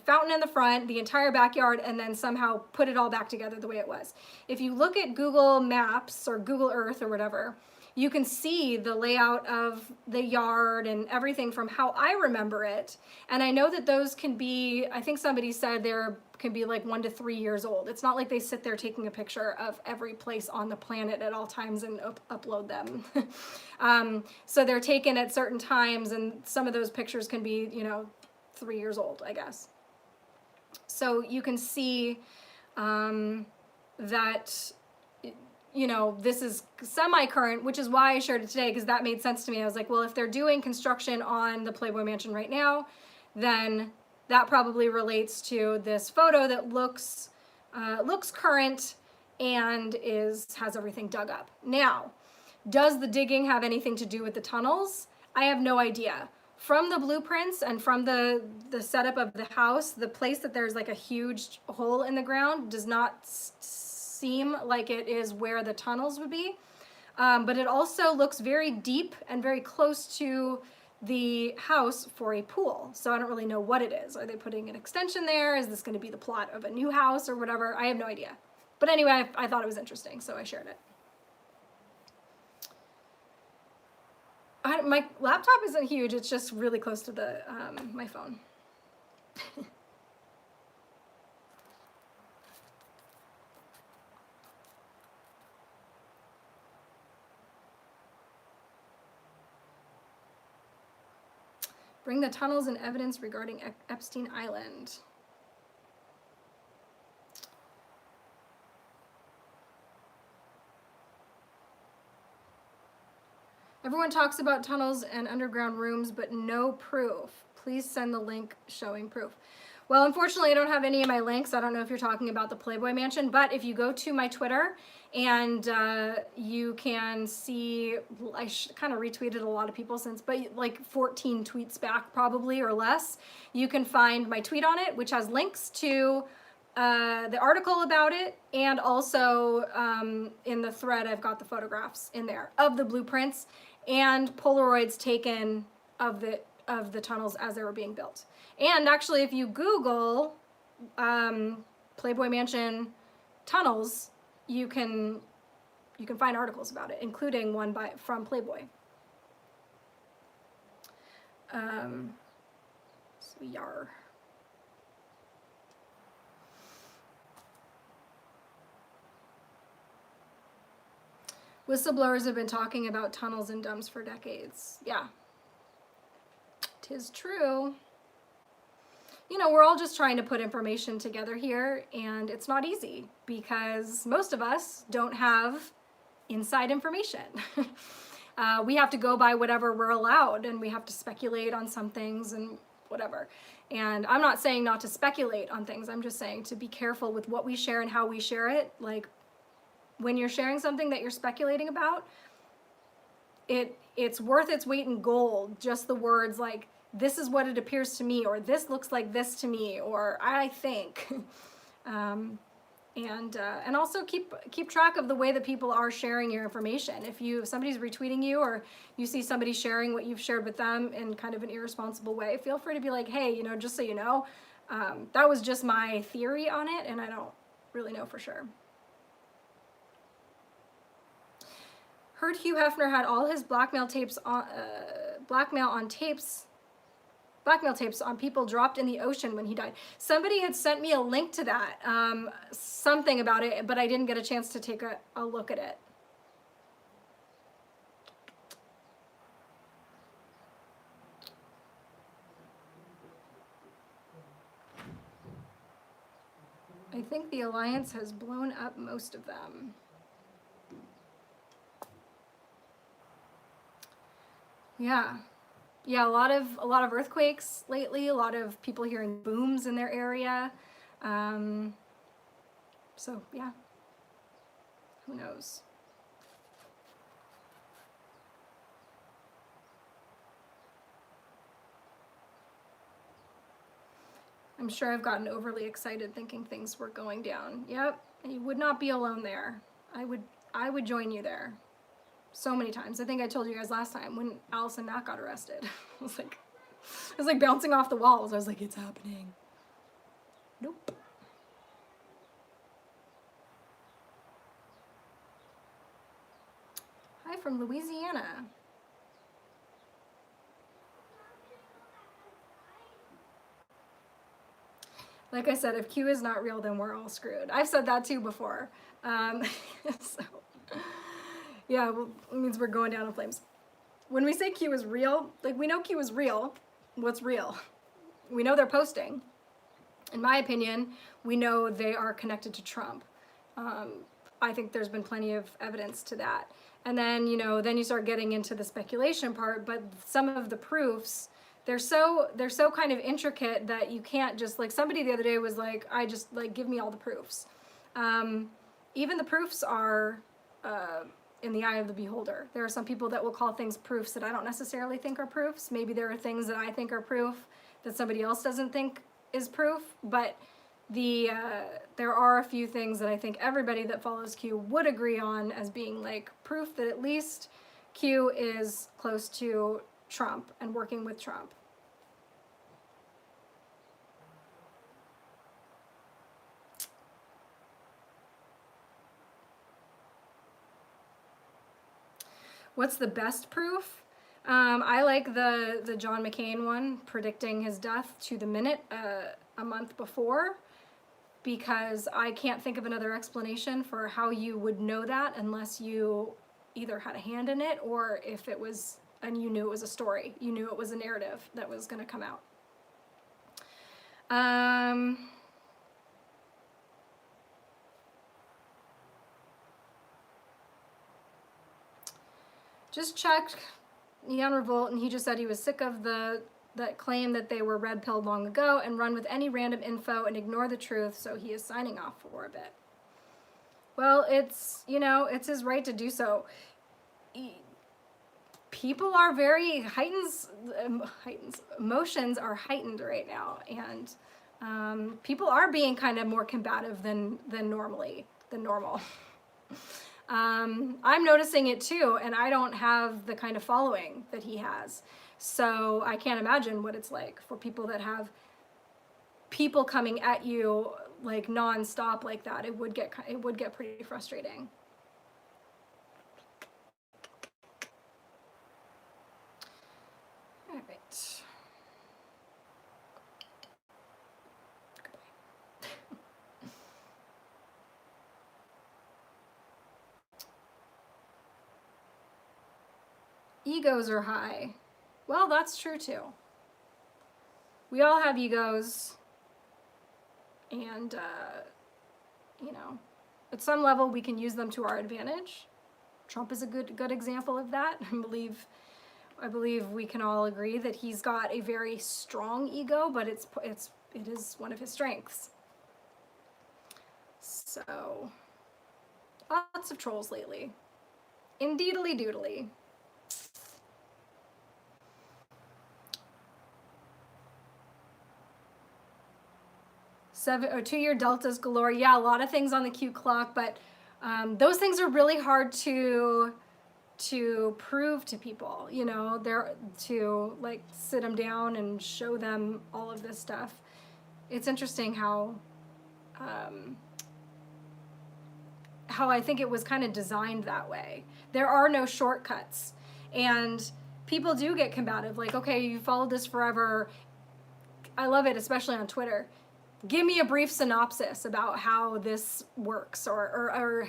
fountain in the front, the entire backyard, and then somehow put it all back together the way it was. If you look at Google Maps or Google Earth or whatever, you can see the layout of the yard and everything from how I remember it. And I know that those can be, I think somebody said there can be like 1 to 3 years old. It's not like they sit there taking a picture of every place on the planet at all times and upload them. So they're taken at certain times, and some of those pictures can be, you know, 3 years old, I guess. So you can see that, you know, this is semi-current, which is why I shared it today, because that made sense to me. I was like, well, if they're doing construction on the Playboy Mansion right now, then that probably relates to this photo that looks current and has everything dug up. Now, does the digging have anything to do with the tunnels? I have no idea. From the blueprints and from the setup of the house, the place that there's like a huge hole in the ground does not seem like it is where the tunnels would be. But it also looks very deep and very close to the house for a pool. So I don't really know what it is. Are they putting an extension there? Is this going to be the plot of a new house or whatever? I have no idea. But anyway, I thought it was interesting, so I shared it. My laptop isn't huge. It's just really close to the my phone. Bring the tunnels and evidence regarding Epstein Island. Everyone talks about tunnels and underground rooms, but no proof. Please send the link showing proof. Well, unfortunately, I don't have any of my links. I don't know if you're talking about the Playboy Mansion, but if you go to my Twitter and you can see, I kind of retweeted a lot of people since, but like 14 tweets back probably or less, you can find my tweet on it, which has links to the article about it, and also in the thread I've got the photographs in there of the blueprints and Polaroids taken of the tunnels as they were being built. And actually, if you Google Playboy Mansion tunnels, you can find articles about it, including one from Playboy. So yar. Whistleblowers have been talking about tunnels and dumps for decades. Yeah, 'tis true. You know, we're all just trying to put information together here, and it's not easy because most of us don't have inside information. We have to go by whatever we're allowed, and we have to speculate on some things and whatever. And I'm not saying not to speculate on things. I'm just saying to be careful with what we share and how we share it. Like, when you're sharing something that you're speculating about, it's worth its weight in gold. Just the words like, this is what it appears to me, or this looks like this to me, or I think. And also keep track of the way that people are sharing your information. If somebody's retweeting you, or you see somebody sharing what you've shared with them in kind of an irresponsible way, feel free to be like, hey, you know, just so you know, that was just my theory on it, and I don't really know for sure. Heard Hugh Hefner had all his blackmail on tapes blackmail tapes on people dropped in the ocean when he died. Somebody had sent me a link to that, something about it, but I didn't get a chance to take a look at it. I think the Alliance has blown up most of them. Yeah. Yeah, a lot of earthquakes lately, a lot of people hearing booms in their area. So yeah, who knows? I'm sure I've gotten overly excited thinking things were going down. Yep, you would not be alone there. I would join you there. So many times. I think I told you guys last time when Alice and Matt got arrested. I was like bouncing off the walls. I was like, it's happening. Nope. Hi from Louisiana. Like I said, if Q is not real, then we're all screwed. I've said that too before. So, yeah, well, it means we're going down in flames. When we say Q is real, like we know Q is real. What's real? We know they're posting. In my opinion, we know they are connected to Trump. I think there's been plenty of evidence to that. And then, then you start getting into the speculation part, but some of the proofs, they're so kind of intricate that you can't just, like somebody the other day was like, give me all the proofs. Even the proofs are in the eye of the beholder. There are some people that will call things proofs that I don't necessarily think are proofs. Maybe there are things that I think are proof that somebody else doesn't think is proof, but there are a few things that I think everybody that follows Q would agree on as being like proof that at least Q is close to Trump and working with Trump. What's the best proof? I like the John McCain one, predicting his death to the minute a month before, because I can't think of another explanation for how you would know that unless you either had a hand in it or if it was, and you knew it was a story. You knew it was a narrative that was going to come out. Just checked Neon Revolt, and he just said he was sick of that claim that they were red-pilled long ago and run with any random info and ignore the truth, so he is signing off for a bit. Well, it's his right to do so. People are very emotions are heightened right now, and people are being kind of more combative than normal. I'm noticing it too, and I don't have the kind of following that he has. So I can't imagine what it's like for people that have people coming at you like nonstop like that. It would get pretty frustrating. All right. Egos are high. Well, that's true too. We all have egos, and at some level we can use them to our advantage. Trump is a good example of that. I believe we can all agree that he's got a very strong ego, but it is one of his strengths. So, lots of trolls lately. Indeedly doodly. 2-year deltas galore. Yeah, a lot of things on the Q clock, but those things are really hard to prove to people. They're to like sit them down and show them all of this stuff. It's interesting how I think it was kind of designed that way. There are no shortcuts, and people do get combative. Like, okay, you followed this forever. I love it, especially on Twitter. Give me a brief synopsis about how this works, or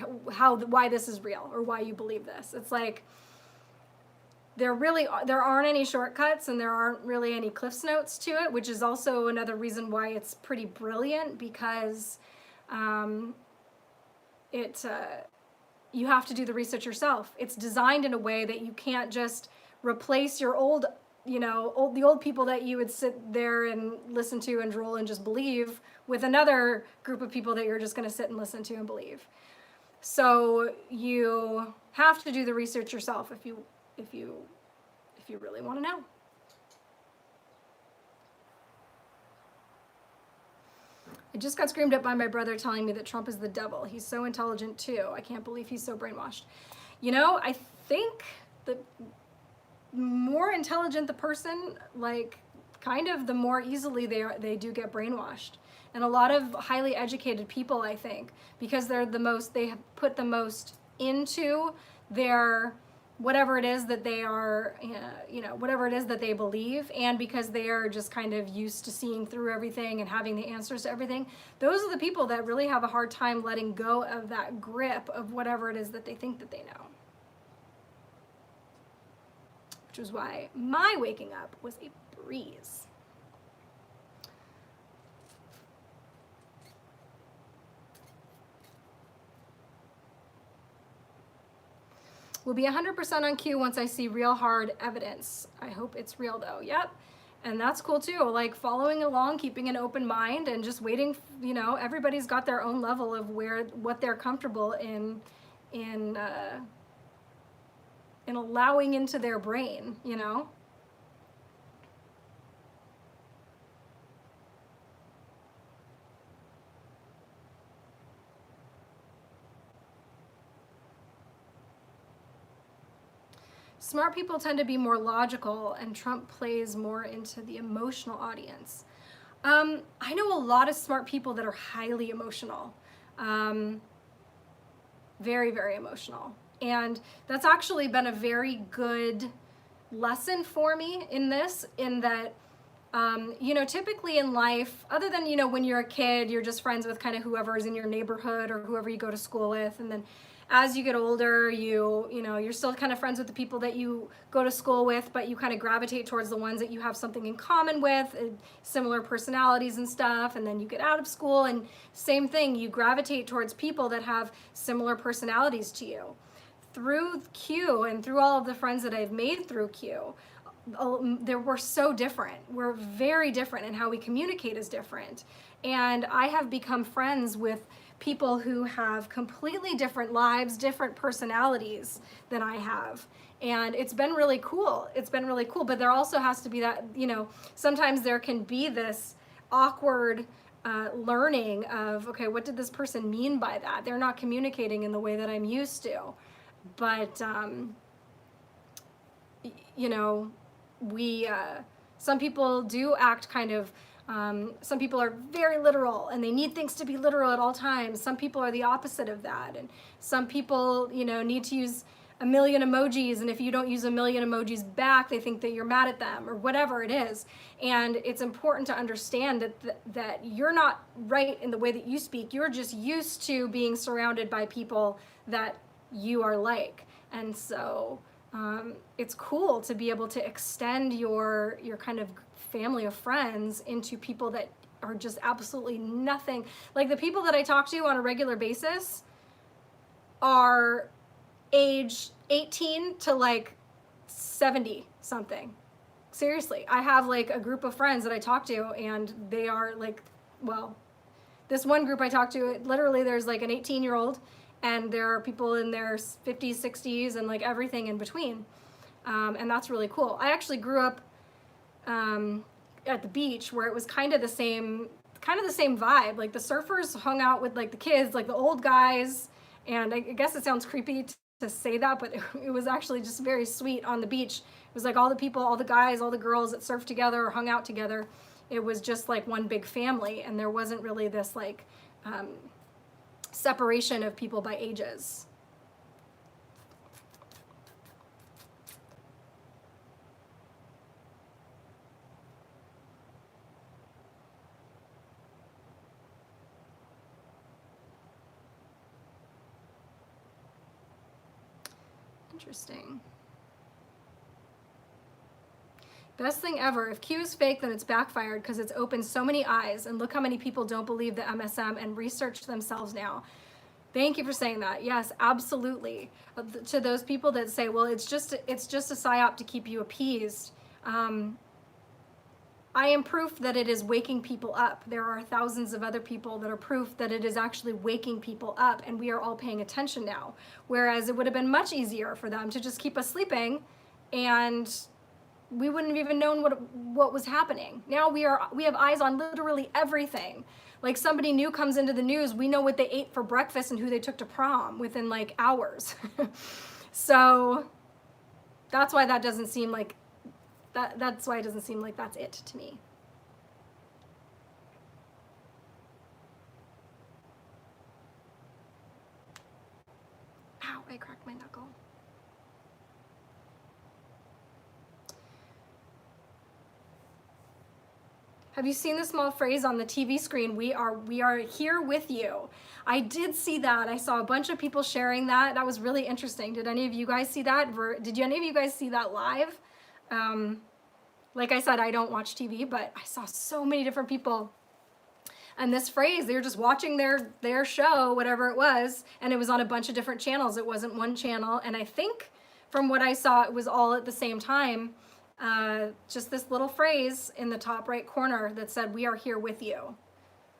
why this is real, or why you believe this. It's like, there aren't any shortcuts, and there aren't really any Cliff's Notes to it, which is also another reason why it's pretty brilliant, because you have to do the research yourself. It's designed in a way that you can't just replace your the old people that you would sit there and listen to and drool and just believe with another group of people that you're just going to sit and listen to and believe. So you have to do the research yourself if you really want to know. I just got screamed at by my brother telling me that Trump is the devil. He's so intelligent too. I can't believe he's so brainwashed. I think the more intelligent the person, like, kind of the more easily they do get brainwashed. And a lot of highly educated people, I think, because they have put the most into their whatever it is that they are, whatever it is that they believe, and because they are just kind of used to seeing through everything and having the answers to everything, those are the people that really have a hard time letting go of that grip of whatever it is that they think that they know. Which was why my waking up was a breeze. Will be 100% on cue once I see real hard evidence. I hope it's real though. Yep. And that's cool too. Like, following along, keeping an open mind, and just waiting. Everybody's got their own level of what they're comfortable in allowing into their brain, Smart people tend to be more logical, and Trump plays more into the emotional audience. I know a lot of smart people that are highly emotional, very, very emotional. And that's actually been a very good lesson for me in that, typically in life, other than, when you're a kid, you're just friends with kind of whoever's in your neighborhood or whoever you go to school with. And then as you get older, you're still kind of friends with the people that you go to school with, but you kind of gravitate towards the ones that you have something in common with, similar personalities and stuff. And then you get out of school, and same thing, you gravitate towards people that have similar personalities to you. Through Q and through all of the friends that I've made through Q, we're so different. We're very different, and how we communicate is different. And I have become friends with people who have completely different lives, different personalities than I have. And it's been really cool. But there also has to be that, sometimes there can be this awkward learning of, okay, what did this person mean by that? They're not communicating in the way that I'm used to. But, some people do act kind of, some people are very literal, and they need things to be literal at all times. Some people are the opposite of that. And some people, need to use a million emojis, and if you don't use a million emojis back, they think that you're mad at them, or whatever it is. And it's important to understand that you're not right in the way that you speak. You're just used to being surrounded by people that you are like. And so it's cool to be able to extend your kind of family of friends into people that are just absolutely nothing. Like, the people that I talk to on a regular basis are age 18 to like 70 something. Seriously, I have like a group of friends that I talk to, and they are like, well, this one group I talk to, literally there's like an 18-year-old, and there are people in their 50s, 60s, and like everything in between. And that's really cool. I actually grew up at the beach, where it was kind of the same vibe. Like, the surfers hung out with like the kids, like the old guys. And I guess it sounds creepy to say that, but it was actually just very sweet on the beach. It was like all the people, all the guys, all the girls that surfed together or hung out together. It was just like one big family, and there wasn't really this like separation of people by ages. Interesting. Best thing ever. If Q is fake, then it's backfired because it's opened so many eyes. And look how many people don't believe the MSM and research themselves now. Thank you for saying that. Yes, absolutely. To those people that say, well, it's just a psyop to keep you appeased. I am proof that it is waking people up. There are thousands of other people that are proof that it is actually waking people up, and we are all paying attention now. Whereas it would have been much easier for them to just keep us sleeping, and we wouldn't have even known what was happening. Now we have eyes on literally everything. Like somebody new comes into the news, we know what they ate for breakfast and who they took to prom within like hours. So that's why that doesn't seem like that's why it doesn't seem like that's it to me. Ow, I cracked my knuckle. Have you seen the small phrase on the TV screen? We are here with you. I did see that. I saw a bunch of people sharing that. That was really interesting. Did any of you guys see that? Did any of you guys see that live? Like I said, I don't watch TV, but I saw so many different people. And this phrase, they were just watching their show, whatever it was, and it was on a bunch of different channels. It wasn't one channel. And I think from what I saw, it was all at the same time. Just this little phrase in the top right corner that said, "We are here with you."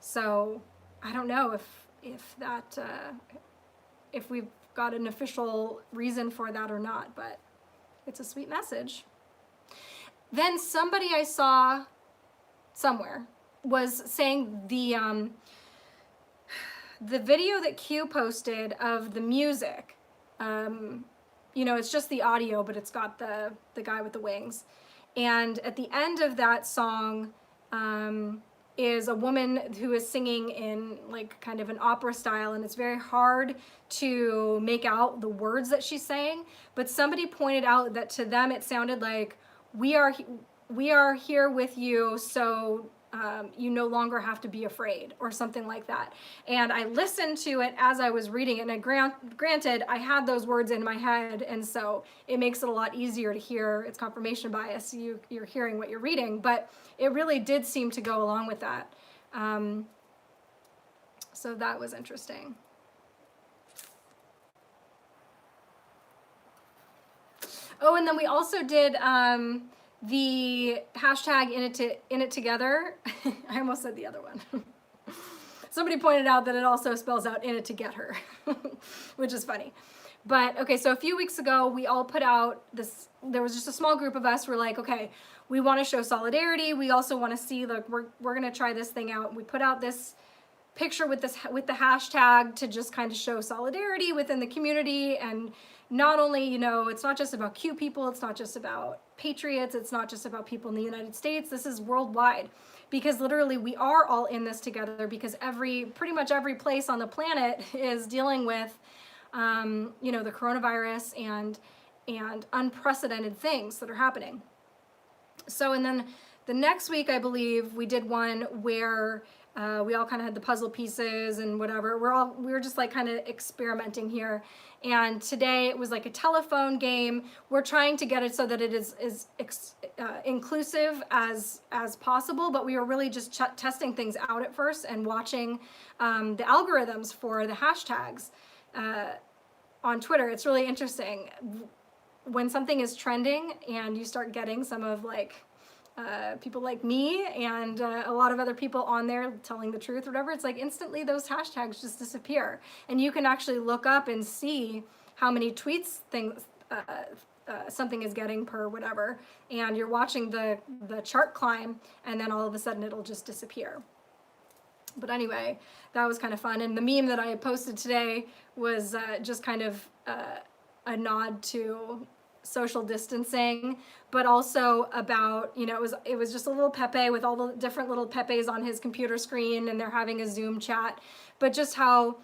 So I don't know if we've got an official reason for that or not, but it's a sweet message. Then somebody I saw somewhere was saying the video that Q posted of the music, it's just the audio, but it's got the guy with the wings. And at the end of that song is a woman who is singing in like kind of an opera style, and it's very hard to make out the words that she's saying. But somebody pointed out that to them it sounded like, we are here with you, so you no longer have to be afraid, or something like that. And I listened to it as I was reading it, and granted, I had those words in my head, and so it makes it a lot easier to hear. It's confirmation bias. You're hearing what you're reading, but it really did seem to go along with that. So that was interesting. Oh, and then we also did the hashtag in it together. I almost said the other one. Somebody pointed out that it also spells out in it to get her, which is funny. But okay, so a few weeks ago, we all put out this, there was just a small group of us. We're like, okay, we want to show solidarity. We also want to see, like, we're going to try this thing out. We put out this picture with the hashtag to just kind of show solidarity within the community. And not only, it's not just about Q people, it's not just about patriots, it's not just about people in the United States, this is worldwide. Because literally we are all in this together, because pretty much every place on the planet is dealing with, the coronavirus and unprecedented things that are happening. So, and then the next week, I believe, we did one where we all kind of had the puzzle pieces and whatever. We were just like kind of experimenting here. And today it was like a telephone game. We're trying to get it so that it is inclusive as possible, but we were really just testing things out at first and watching the algorithms for the hashtags on Twitter. It's really interesting. When something is trending and you start getting some of like people like me and a lot of other people on there telling the truth or whatever, it's like instantly those hashtags just disappear. And you can actually look up and see how many tweets something is getting per whatever. And you're watching the chart climb, and then all of a sudden it'll just disappear. But anyway, that was kind of fun. And the meme that I had posted today was just kind of a nod to social distancing, but also about, it was just a little Pepe with all the different little Pepes on his computer screen, and they're having a Zoom chat, but just how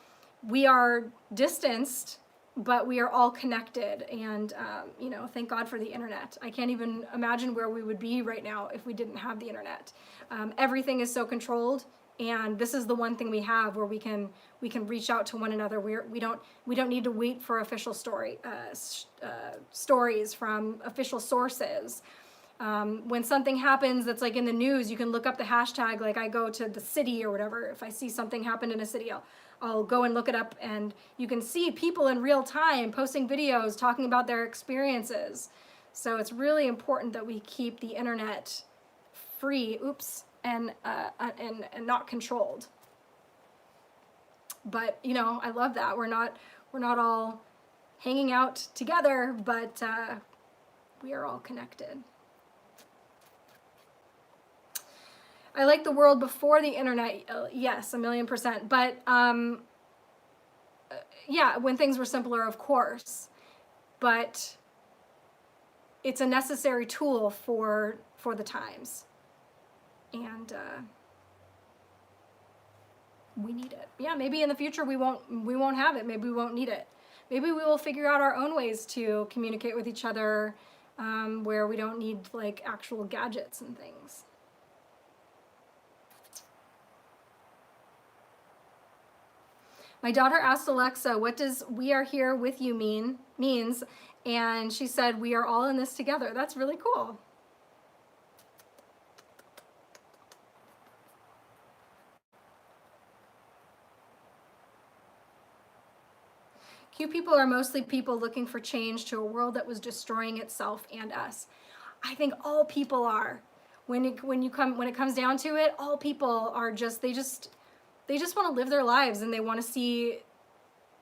we are distanced, but we are all connected. And, thank God for the internet. I can't even imagine where we would be right now if we didn't have the internet. Everything is so controlled, And this is the one thing we have where we can reach out to one another. We don't need to wait for official stories from official sources. When something happens that's like in the news, you can look up the hashtag. Like I go to the city or whatever. If I see something happen in a city, I'll go and look it up, and you can see people in real time posting videos talking about their experiences. So it's really important that we keep the internet free, and not controlled. But I love that we're not all hanging out together, but we are all connected. I like the world before the internet. Yes, 1,000,000%. But yeah, when things were simpler, of course. But it's a necessary tool for the times, and we need it. Yeah, maybe in the future we won't have it. Maybe we won't need it. Maybe we will figure out our own ways to communicate with each other, where we don't need like actual gadgets and things. My daughter asked Alexa, what does "we are here with you" means, and she said, "We are all in this together." That's really cool. Q people are mostly people looking for change to a world that was destroying itself and us. I think all people are. When it comes down to it, all people are just they just want to live their lives, and they want to see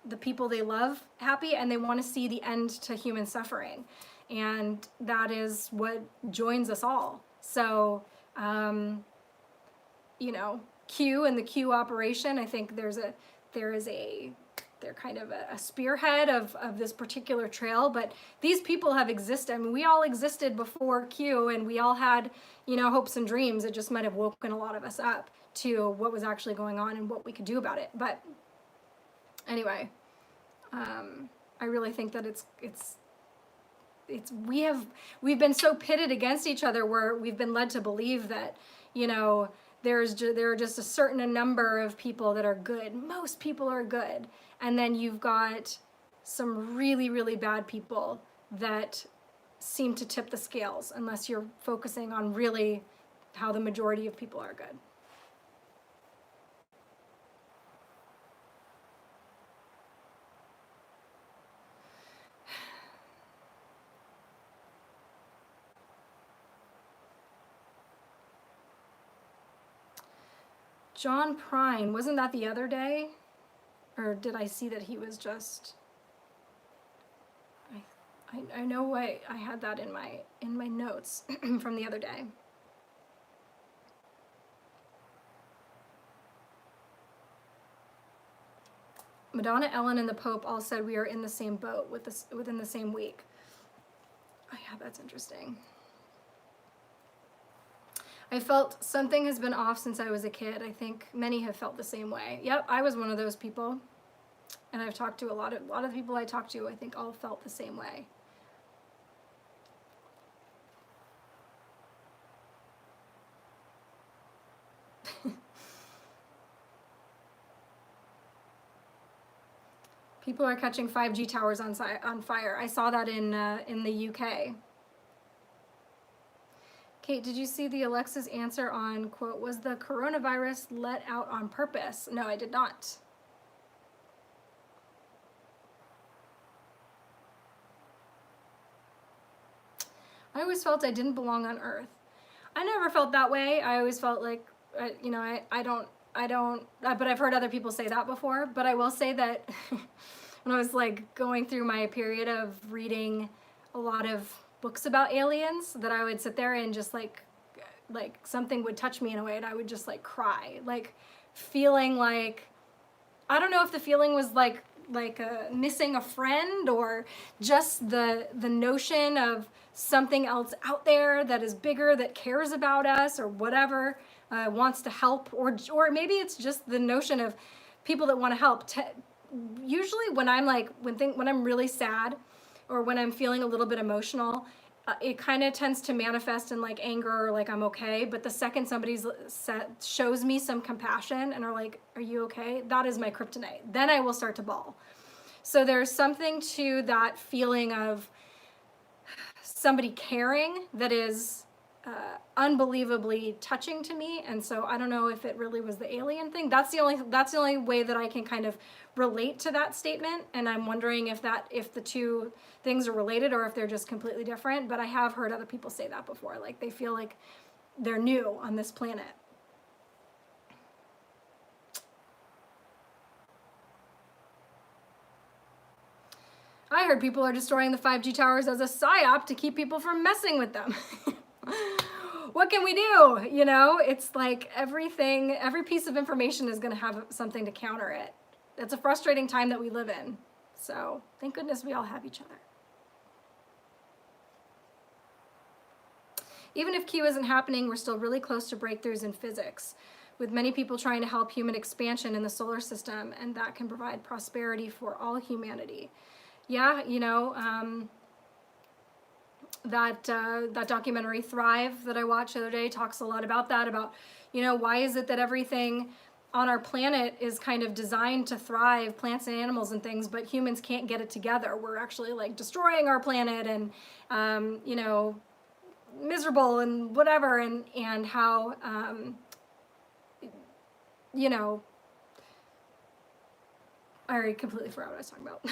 the people they love happy, and they want to see the end to human suffering. And that is what joins us all. So, Q and the Q operation, I think they're kind of a spearhead of this particular trail, but these people have existed. I mean, we all existed before Q, and we all had, hopes and dreams. It just might have woken a lot of us up to what was actually going on and what we could do about it. But anyway, I really think that we've been so pitted against each other, where we've been led to believe that, there are just a certain number of people that are good. Most people are good. And then you've got some really, really bad people that seem to tip the scales, unless you're focusing on really how the majority of people are good. John Prine, wasn't that the other day? Or did I see that he was just... I know I had that in my notes from the other day. Madonna, Ellen, and the Pope all said we are in the same boat within the same week. Oh yeah, that's interesting. I felt something has been off since I was a kid. I think many have felt the same way. Yep, I was one of those people. And I've talked to a lot of the people I talked to, I think all felt the same way. People are catching 5G towers on fire. I saw that in the UK. Kate, did you see the Alexa's answer on, quote, was the coronavirus let out on purpose? No, I did not. I always felt I didn't belong on Earth. I never felt that way. I always felt like, I don't, but I've heard other people say that before. But I will say that when I was like going through my period of reading a lot of books about aliens, that I would sit there and just like something would touch me in a way, and I would just like cry, like feeling like, I don't know if the feeling was like missing a friend, or just the notion of something else out there that is bigger, that cares about us, or whatever, wants to help, or maybe it's just the notion of people that want to help. Usually when I'm like when I'm really sad, or when I'm feeling a little bit emotional, it kind of tends to manifest in like anger or like I'm okay. But the second somebody's shows me some compassion and are like, are you okay? That is my kryptonite. Then I will start to bawl. So there's something to that feeling of somebody caring that is unbelievably touching to me. And so I don't know if it really was the alien thing. That's the only way that I can kind of relate to that statement. And I'm wondering if the two things are related or if they're just completely different. But I have heard other people say that before. Like they feel like they're new on this planet. I heard people are destroying the 5G towers as a psyop to keep people from messing with them. What can we do? You know, it's like every piece of information is going to have something to counter it. It's a frustrating time that we live in. So thank goodness we all have each other. Even if Q isn't happening, we're still really close to breakthroughs in physics, with many people trying to help human expansion in the solar system, and that can provide prosperity for all humanity. Yeah, you know, that documentary Thrive that I watched the other day talks a lot about that, about, you know, why is it that everything on our planet is kind of designed to thrive, plants and animals and things, but humans can't get it together. We're actually like destroying our planet and, you know, miserable and whatever, and how, you know, I already completely forgot what I was talking about.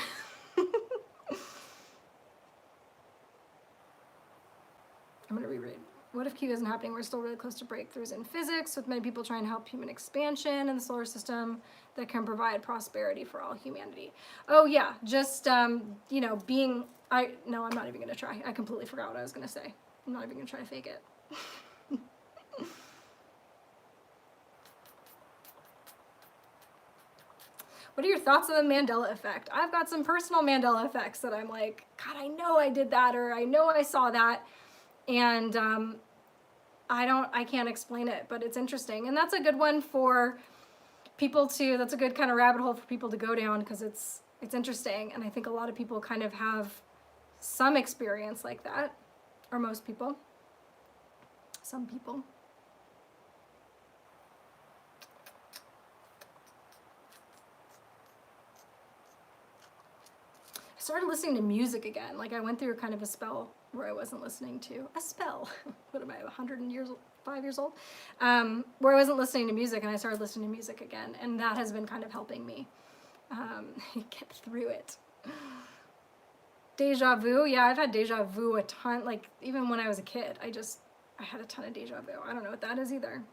I'm going to reread. What if Q isn't happening? We're still really close to breakthroughs in physics, with many people trying to help human expansion in the solar system that can provide prosperity for all humanity. Oh yeah, just, you know, no, I'm not even going to try. I completely forgot what I was going to say. I'm not even going to try to fake it. What are your thoughts on the Mandela effect? I've got some personal Mandela effects that I'm like, God, I know I did that, or I know I saw that. And I can't explain it, but it's interesting. And that's a good one for people to, that's a good kind of rabbit hole for people to go down, because it's interesting. And I think a lot of people kind of have some experience like that, or most people, some people. I started listening to music again. Like I went through kind of a spell where I wasn't listening to a spell. What am I, 5 years old? Where I wasn't listening to music, and I started listening to music again, and that has been kind of helping me get through it. Deja vu, yeah, I've had deja vu a ton. Like even when I was a kid, I had a ton of deja vu. I don't know what that is either.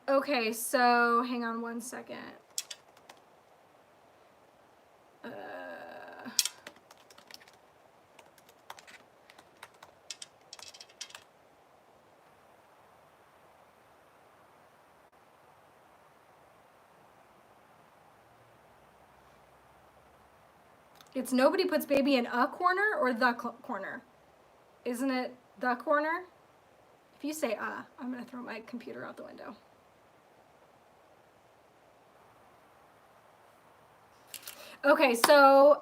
Okay, so hang on one second. It's nobody puts baby in a corner or the corner. Isn't it the corner? If you say I'm gonna throw my computer out the window. Okay, so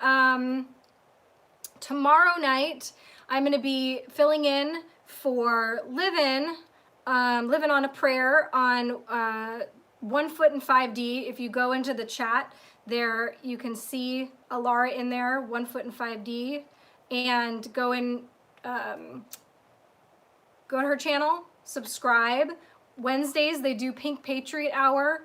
tomorrow night I'm gonna be filling in for Livin' on a Prayer on 1 Foot in 5D. If you go into the chat there, you can see Alara in there, 1 Foot in 5D, and go to her channel, subscribe. Wednesdays they do Pink Patriot Hour,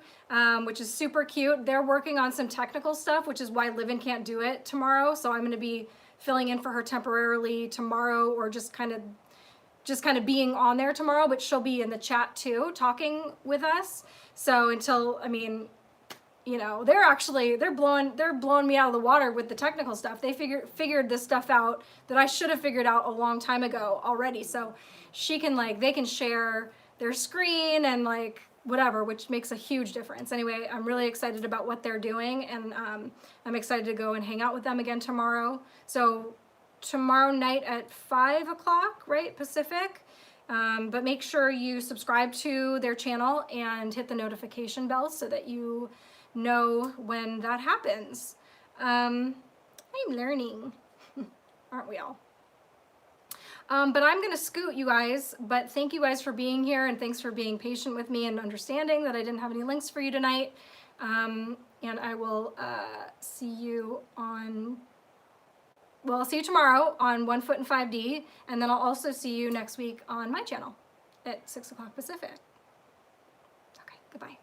which is super cute. They're working on some technical stuff, which is why Livin' can't do it tomorrow. So I'm going to be filling in for her temporarily tomorrow, or just kind of being on there tomorrow. But she'll be in the chat too, talking with us. So until, I mean, you know, they're blowing me out of the water with the technical stuff. They figured this stuff out that I should have figured out a long time ago already. So they can share their screen and like whatever, which makes a huge difference. Anyway, I'm really excited about what they're doing, and I'm excited to go and hang out with them again tomorrow. So tomorrow night at 5 o'clock, right, Pacific. But make sure you subscribe to their channel and hit the notification bell so that you know when that happens. I'm learning, aren't we all? But I'm gonna scoot, you guys, but thank you guys for being here, and thanks for being patient with me and understanding that I didn't have any links for you tonight. And I will see you on, well, I'll see you tomorrow on 1 Foot in 5D, and then I'll also see you next week on my channel at 6 o'clock Pacific. Okay, goodbye.